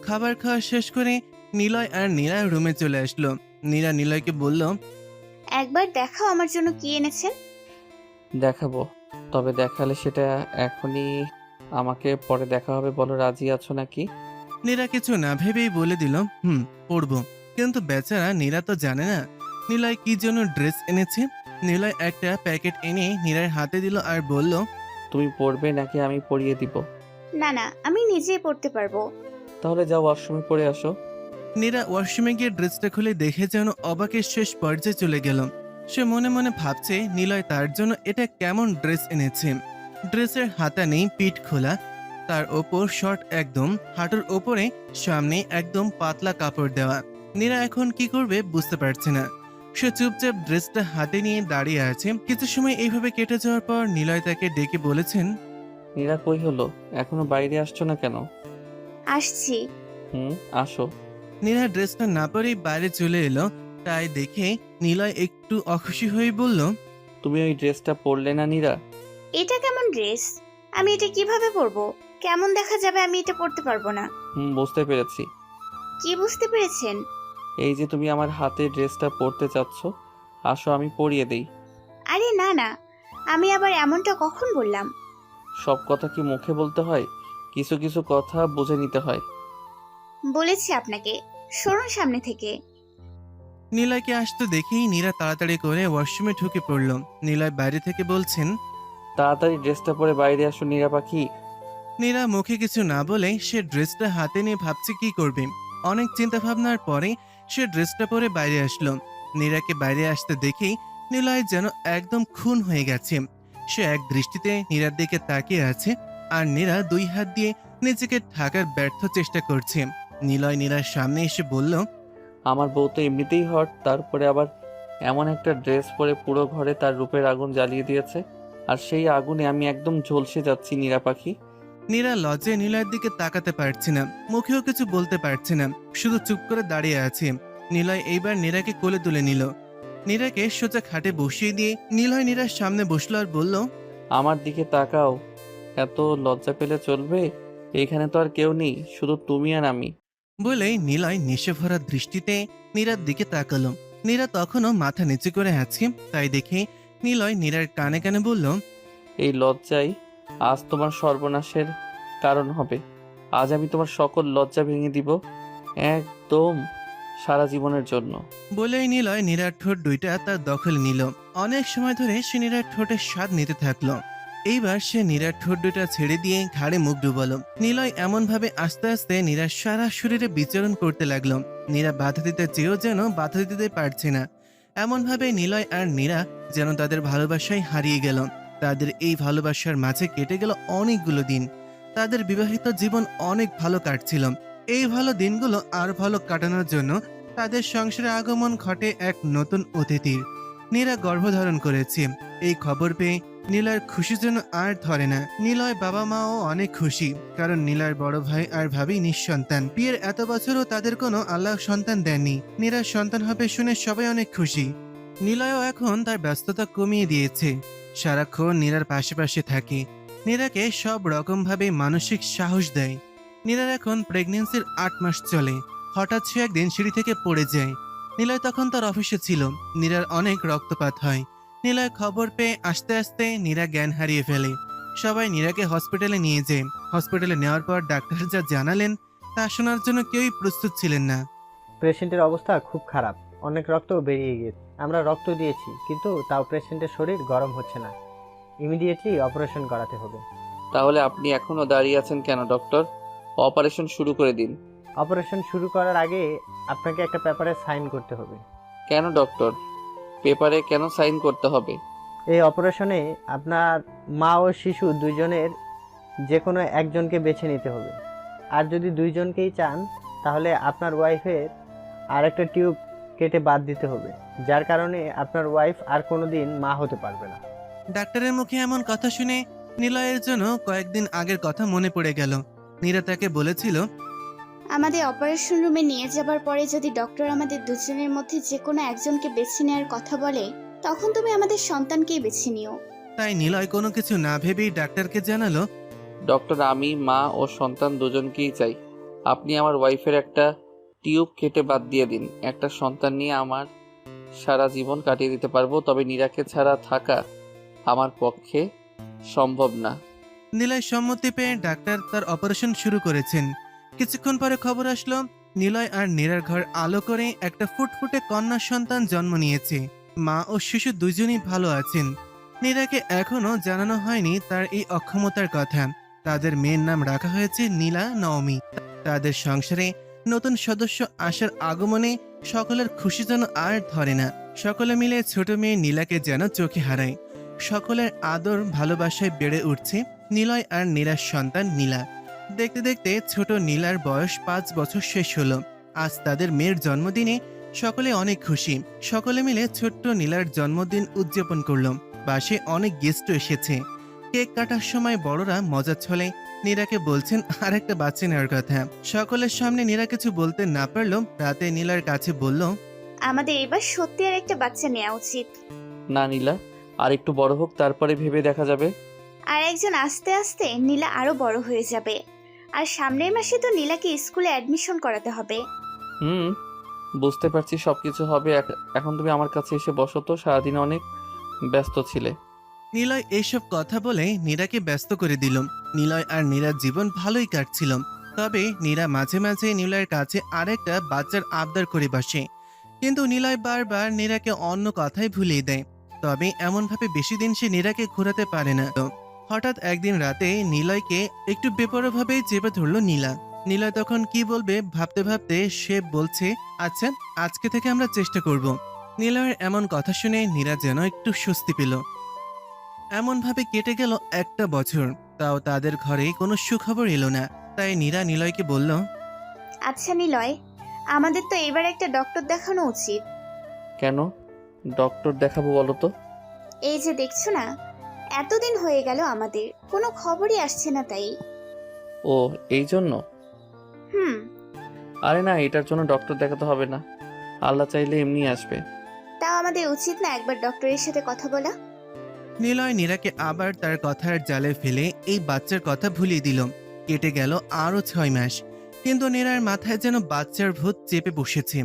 খাবার খাওয়া শেষ করে নিলয় আর নীরা রুমে চলে আসলো। নীরা নিলয়কে বলল, একবার দেখাও আমার জন্য কি এনেছেন। দেখাবো, তবে দেখালে সেটা এখনই আমাকে পরে দেখা হবে। বলো, রাজি আছো নাকি? নীরা কিছু না ভেবেই বলে দিল, পড়বো। কিন্তু বেচারা নীরা তো জানে না নিলয় কি জন্য ড্রেস এনেছে। নিলয় একটা প্যাকেট এনে নীরার হাতে দিল আর বলল, তুমি পড়বে নাকি আমি পড়িয়ে দিব? না না, আমি নিজেই পড়তে পারবো। তাহলে যাও ওয়াশরুমে পড়ে আসো। নীরা ওয়াশরুমে গিয়ে ড্রেসটা খুলে দেখে যেন অবাকের শেষ পর্যায়ে চলে গেল। সে মনে মনে ভাবছে নিলয় তার জন্য এটা কেমন ড্রেস এনেছে। ড্রেসের হাতা নেই, পিঠ খোলা, তার ওপর শর্ট একদম হাঁটুর ওপরে, সামনে একদম পাতলা কাপড় দেওয়া। নীরা এখন কি করবে বুঝতে পারছে না। সে চুপচাপ ড্রেসটা হাতে নিয়ে দাঁড়িয়ে আছে। কিছু সময় এইভাবে কেটে যাওয়ার পর নিলয় তাকে ডেকে বলেছেন, নীরা কই হলো, এখনো বাইরে আসছো না কেন? আসছি। আসো। নীরা ড্রেসটা না পরেই বাইরে চলে এলো। তাই দেখে নিলয় একটু অখুশি হয়ে বলল, তুমি ওই ড্রেসটা পরলে না নীরা? এটা কেমন ড্রেস? আমি এটা কিভাবে পরবো? কেমন দেখা যাবে? আমি এটা পরতে পারবো না। বুঝতে পেরেছি। কি বুঝতে পেরেছেন? এই যে তুমি আমার হাতে ড্রেসটা পরতে চাচ্ছ, আসো আমি পরিয়ে দেই। আরে না না, আমি আবার এমনটা কখন বললাম? সব কথা কি মুখে বলতে হয়? কিছু কিছু কথা বুঝে নিতে হয়। বলেছি আপনাকে, সরুন সামনে থেকে। নিলয়কে আসতে দেখেই নীরা তাড়াতাড়ি করে ওয়াশরুমে ঢুকে পড়ল। নিলয় বাইরে থেকে বলছেন, তাড়াতাড়ি ড্রেসটা পরে বাইরে আসো নীরা পাখি। নীরা মুখে কিছু না বলে সে ড্রেসটা হাতে নিয়ে ভাবছে কি করবে। অনেক চিন্তা ভাবনার পরে সে ড্রেসটা পরে বাইরে আসলো। নীরাকে বাইরে আসতে দেখেই নিলয় যেন একদম খুন হয়ে গেছে। সে এক দৃষ্টিতে নীরার দিকে তাকিয়ে আছে আর নীরা দুই হাত দিয়ে নিজেকে ঢাকার ব্যর্থ চেষ্টা করছে। নিলয় নীরার সামনে এসে বলল, আমার বউ তো এমনিতেই হট, তারপরে আবার এমন একটা ড্রেস পরে পুরো ঘরে তার রূপের আগুন জ্বালিয়ে দিয়েছে, আর সেই আগুনে আমি একদম ঝলসে যাচ্ছি নীরা পাখি। নীরা লজ্জায় নিলয়ের দিকে তাকাতে পারছে না, মুখেও কিছু বলতে পারছে না, শুধু চুপ করে দাঁড়িয়ে আছে। নিলয় এইবার নীরাকে কোলে তুলে নিল। নীরাকে সোজা খাটে বসিয়ে দিয়ে নিলয় নীরার সামনে বসলো আর বলল, আমার দিকে তাকাও। এত লজ্জা পেলে চলবে? এইখানে তো আর কেউ নেই, শুধু তুমি আর আমি। বলেই নিলয় নেশে ভরা দৃষ্টিতে নীরার দিকে তাকালো। নীরা তখনও মাথা নিচু করে আছে। তাই দেখে নিলয় নীরার কানে কানে বলল, এই লজ্জাই আজ তোমার সর্বনাশের কারণ হবে। আজ আমি তোমার সকল লজ্জা ভেঙে দিব, একদম সারা জীবনের জন্য। বলেই নিলয় নীরার ঠোঁট দুইটা তার দখলে নিল। অনেক সময় ধরে সে নীরার ঠোঁটের স্বাদ নিতে থাকলো। এইবার সে নীরার ঠোঁট দুটা ছেড়ে দিয়ে ঘাড়ে মুখ ডুবালো। নিলয় এমন ভাবে আস্তে আস্তে নীরার সারা শরীরে বিচরণ করতে লাগলো। নীরা বাধা দিতে চেয়েও যেন বাধা দিতে পারছে না। এমন ভাবে নিলয় আর নীরা যেন তাদের ভালোবাসায় হারিয়ে গেল। তাদের এই ভালোবাসার মাঝে কেটে গেল অনেকগুলো দিন। তাদের বিবাহিত জীবন অনেক ভালো কাটছিল। এই ভালো দিনগুলো আর ভালো কাটানোর জন্য তাদের সংসারে আগমন ঘটে এক নতুন অতিথির। নীরা গর্ভধারণ করেছে। এই খবর পেয়ে নীলয়ের খুশি যেন আর ধরে না। নিলয় বাবা মাও অনেক খুশি, কারণ নিলয়ের বড় ভাই আর ভাবি নিঃসন্তান। বিয়ের এত বছরও তাদের কোনো আল্লাহ সন্তান দেননি। নীরার সন্তান হবে শুনে সবাই অনেক খুশি। নিলয়ও এখন তার ব্যস্ততা কমিয়ে দিয়েছে। সারাক্ষণ নীরার পাশে পাশে থাকে, নীরাকে সব রকম ভাবে মানসিক সাহস দেয়। নীরার এখন প্রেগনেন্সির 8 মাস চলে। হঠাৎ সে একদিন সিঁড়ি থেকে পড়ে যায়। নিলয় তখন তার অফিসে ছিল। নীরার অনেক রক্তপাত হয়। নিলয় খবর পেয়ে আস্তে আস্তে নীরা জ্ঞান হারিয়ে ফেলে। সবাই নীরাকে হসপিটালে নিয়ে যায়। হসপিটালে নেওয়ার পর ডাক্তার যা জানালেন তা শোনার জন্য কেউই প্রস্তুত ছিলেন না। পেশেন্টের অবস্থা খুব খারাপ, অনেক রক্ত বেরিয়ে গিয়েছে। আমরা রক্ত দিয়েছি, কিন্তু তাও পেশেন্টের শরীর গরম হচ্ছে না। ইমিডিয়েটলি অপারেশন করাতে হবে। তাহলে আপনি এখনো দাঁড়িয়ে আছেন কেন ডক্টর? অপারেশন শুরু করে দিন। অপারেশন শুরু করার আগে আপনাকে একটা পেপারে সাইন করতে হবে। কেন ডক্টর? পেপারে কেন সাইন করতে হবে? এই অপারেশনে আপনার মা ও শিশু দুইজনের যে কোনো একজনকে বেছে নিতে হবে। আর যদি দুইজনকেই চান তাহলে আপনার ওয়াইফের আরেকটা টিউব কেটে বাদ দিতে হবে, যার কারণে আপনার ওয়াইফ আর কোনোদিন মা হতে পারবে না। ডাক্তারের মুখে এমন কথা শুনে নিলয়ের জন্য কয়েকদিন আগের কথা মনে পড়ে গেল। নীরা তাকে বলেছিল, আমাদের অপারেশন রুমে নিয়ে যাবার পরে যদি ডক্টর আমাদের দুজনের মধ্যে যে কোনো একজনকে বেছে নেওয়ার কথা বলে, তখন তুমি আমাদের সন্তানকেই বেছে নিও। তাই নিলয় কোনো কিছু না ভেবেই ডাক্তারকে জানালো, ডক্টর, আমি মা ও সন্তান দুজনকেই চাই। আপনি আমার ওয়াইফের একটা টিউব কেটে বাদ দিয়ে দিন। একটা সন্তান নিয়ে আমার সারা জীবন কাটিয়ে দিতে পারবো, তবে নীরাকে ছাড়া থাকা আমার পক্ষে সম্ভব না। নিলয় সম্মতি পেয়ে ডাক্তার তার অপারেশন শুরু করেছেন। কিছুক্ষণ পরে খবর আসলো, নিলয় আর নীরার ঘর আলো করে একটা ফুটফুটে কন্যা সন্তান জন্ম নিয়েছে। মা ও শিশু দুজনই ভালো আছেন। নীরাকে এখনো জানানো হয়নি তার এই অক্ষমতার কথা। তাদের মেয়ের নাম রাখা হয়েছে নীলা নওমি। তাদের সংসারে নতুন সদস্য আসার আগমনে সকলের খুশি যেন আর ধরে না। সকলে মিলে ছোট মেয়ে নীলাকে যেন চোখে হারায়। সকলের আদর ভালোবাসায় বেড়ে উঠছে নিলয় আর নীরার সন্তান নীলা। দেখতে দেখতে ছোট নীলার বয়স 5 বছর শেষ হলো। আজ তাদের মেয়ের জন্মদিনে সকলে অনেক খুশি। সকলে মিলে ছোট্ট নীলার জন্মদিন উদযাপন করলো। বাসে অনেক গেস্টও এসেছে। কেক কাটার সময় বড়রা মজা ছলে নীরাকে বলছেন আর একটা বাচ্চা নেওয়ার কথা। সকলের সামনে নীরা কিছু বলতে না পারলো। রাতে নীলার কাছে বলল, আমাদের এবার সত্যি আর একটা বাচ্চা নেওয়া উচিত। না নীলা, আর একটু বড় হোক, তারপরে ভেবে দেখা যাবে। আর একজন আস্তে আস্তে নীলা আরো বড় হয়ে যাবে। আর সামনের মাসে তো নীলাকে স্কুলে অ্যাডমিশন করাতে হবে। বুঝতে পারছি সবকিছু হবে। এখন তুমি আমার কাছে এসে বসো তো, সারাদিন অনেক ব্যস্ত ছিলে। নিলয় এইসব কথা বলে নীরাকে ব্যস্ত করে দিল। নিলয় আর নীরার জীবন ভালোই কাটছিল। তবে নীরা মাঝে মাঝে নিলয়ের কাছে আরেকটা বাচ্চার আবদার করে বসে, কিন্তু নিলয় বারবার নীরাকে অন্য কথাই ভুলিয়ে দেয়। তবে এমনভাবে বেশি দিন সে নীরাকে ঘোরাতে পারে না। হঠাৎ একদিন রাতে নিলয়কে একটু বেপরোয়াভাবে চেপে ধরল নীলা। নিলয় তখন কি বলবে ভাবতে ভাবতে সে বলছে, আচ্ছা আজকে থেকে আমরা চেষ্টা করব। নিলয়ের এমন কথা শুনে নীরা যেন একটু স্বস্তি পেল। এমনভাবে কেটে গেল একটা বছর, তাও তাদের ঘরে কোনো সুখবর এলো না। তাই নীরা নিলয়কে বলল, আচ্ছা নিলয়, আমাদের তো এবার একটা ডক্টর দেখানো উচিত। কেন ডক্টর দেখাবো বলো তো? এই যে দেখছো না, এতদিন হয়ে গেল আমাদের কোনো খবরই আসছে না তাই। ও এই জন্য? হুম। আরে না, এটার জন্য ডক্টর দেখাতে হবে না, আল্লাহ চাইলে এমনি আসবে। তাও আমাদের উচিত না একবার ডক্টরের সাথে কথা বলা? নিলয় নীরাকে আবার তার কথার জালে ফেলে এই বাচ্চার কথা ভুলিয়ে দিল। কেটে গেল আরো 6 মাস, কিন্তু নীরার মাথায় যেন বাচ্চার ভূত চেপে বসেছে।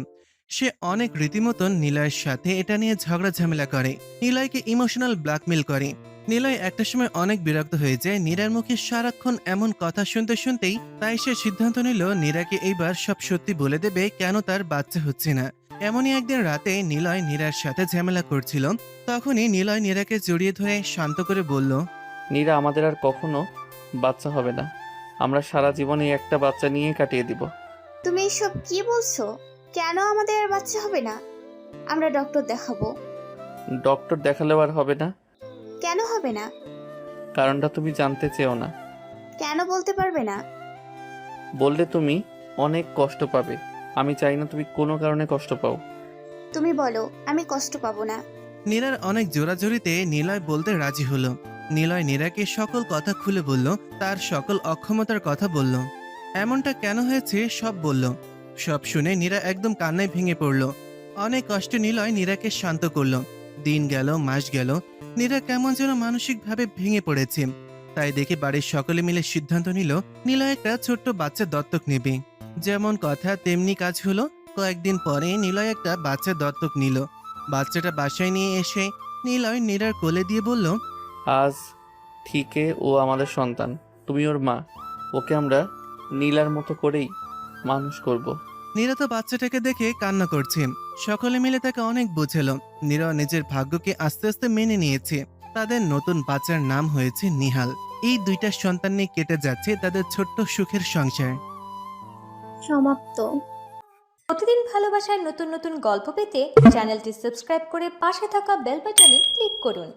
সে অনেক রীতিমতন নিলয়ের সাথে এটা নিয়ে ঝগড়া ঝামেলা করে, নিলয়কে ইমোশনাল ব্ল্যাকমেল করে। নিলয় একটা সময় অনেক বিরক্ত হয়ে যায় নীরার মুখে সারাক্ষণ এমন কথা শুনতে শুনতেই। তাই সে সিদ্ধান্ত নিল নীরাকে এইবার সব সত্যি বলে দেবে কেন তার বাচ্চা হচ্ছে না। এমনই একদিন রাতে নিলয় নীরার সাথে ঝামেলা করছিল। তখনই নিলয় নীরাকে জড়িয়ে ধরে শান্ত করে বলল, নীরা, আমাদের আর কখনো বাচ্চা হবে না। আমরা সারা জীবনে একটা বাচ্চা নিয়ে কাটিয়ে দিব। তুমি এসব কি বলছো? কেন আমাদের আর বাচ্চা হবে না? আমরা ডক্টর দেখাবো। ডক্টর দেখালেও আর হবে না। কেন হবে না? কারণটা তুমি জানতে চেও না। কেন বলতে পারবে না? বললে তুমি অনেক কষ্ট পাবে। আমি চাই না তুমি কোনো কারণে কষ্ট পাও। তুমি বলো, আমি কষ্ট পাবো না। নীরার অনেক জোরাজোরিতে নিলয় বলতে রাজি হলো। নিলয় নীরাকে সকল কথা খুলে বলল, তার সকল অক্ষমতার কথা বলল, এমনটা কেন হয়েছে সব বলল। সব শুনে নীরা একদম কান্নায় ভেঙে পড়ল। অনেক কষ্টে নিলয় নীরাকে শান্ত করল। দিন গেল, মাস গেল, নীরা কেমন যেন মানসিকভাবে ভেঙে পড়েছে। তাই দেখে বাড়ির সকলে মিলে সিদ্ধান্ত নিল নিলয় একটা ছোট্ট বাচ্চা দত্তক নেবে। যেমন কথা তেমনি কাজ হলো। কয়েকদিন পরে নিলয় একটা বাচ্চা দত্তক নিল। বাচ্চাটা বাসায় নিয়ে এসে নিলয় নীরার কোলে দিয়ে বলল, আজ থেকে ও আমাদের সন্তান, তুমি ওর মা। ওকে আমরা নীলার মতো করেই মানুষ করব। নীরা তো বাচ্চাটাকে দেখে কান্না করছে। সকলে মিলে তাকে অনেক বোঝালো। নীরা নিজের ভাগ্যকে আস্তে আস্তে মেনে নিয়েছে। তাদের নতুন বাচ্চার নাম হয়েছে নিহাল। এই 2টা সন্তান নিয়ে কেটে যাচ্ছে তাদের ছোট্ট সুখের সংসার। সমাপ্ত। প্রতিদিন ভালোবাসার নতুন নতুন গল্প পেতে চ্যানেলটি সাবস্ক্রাইব করে পাশে থাকা বেল বাটনে ক্লিক করুন।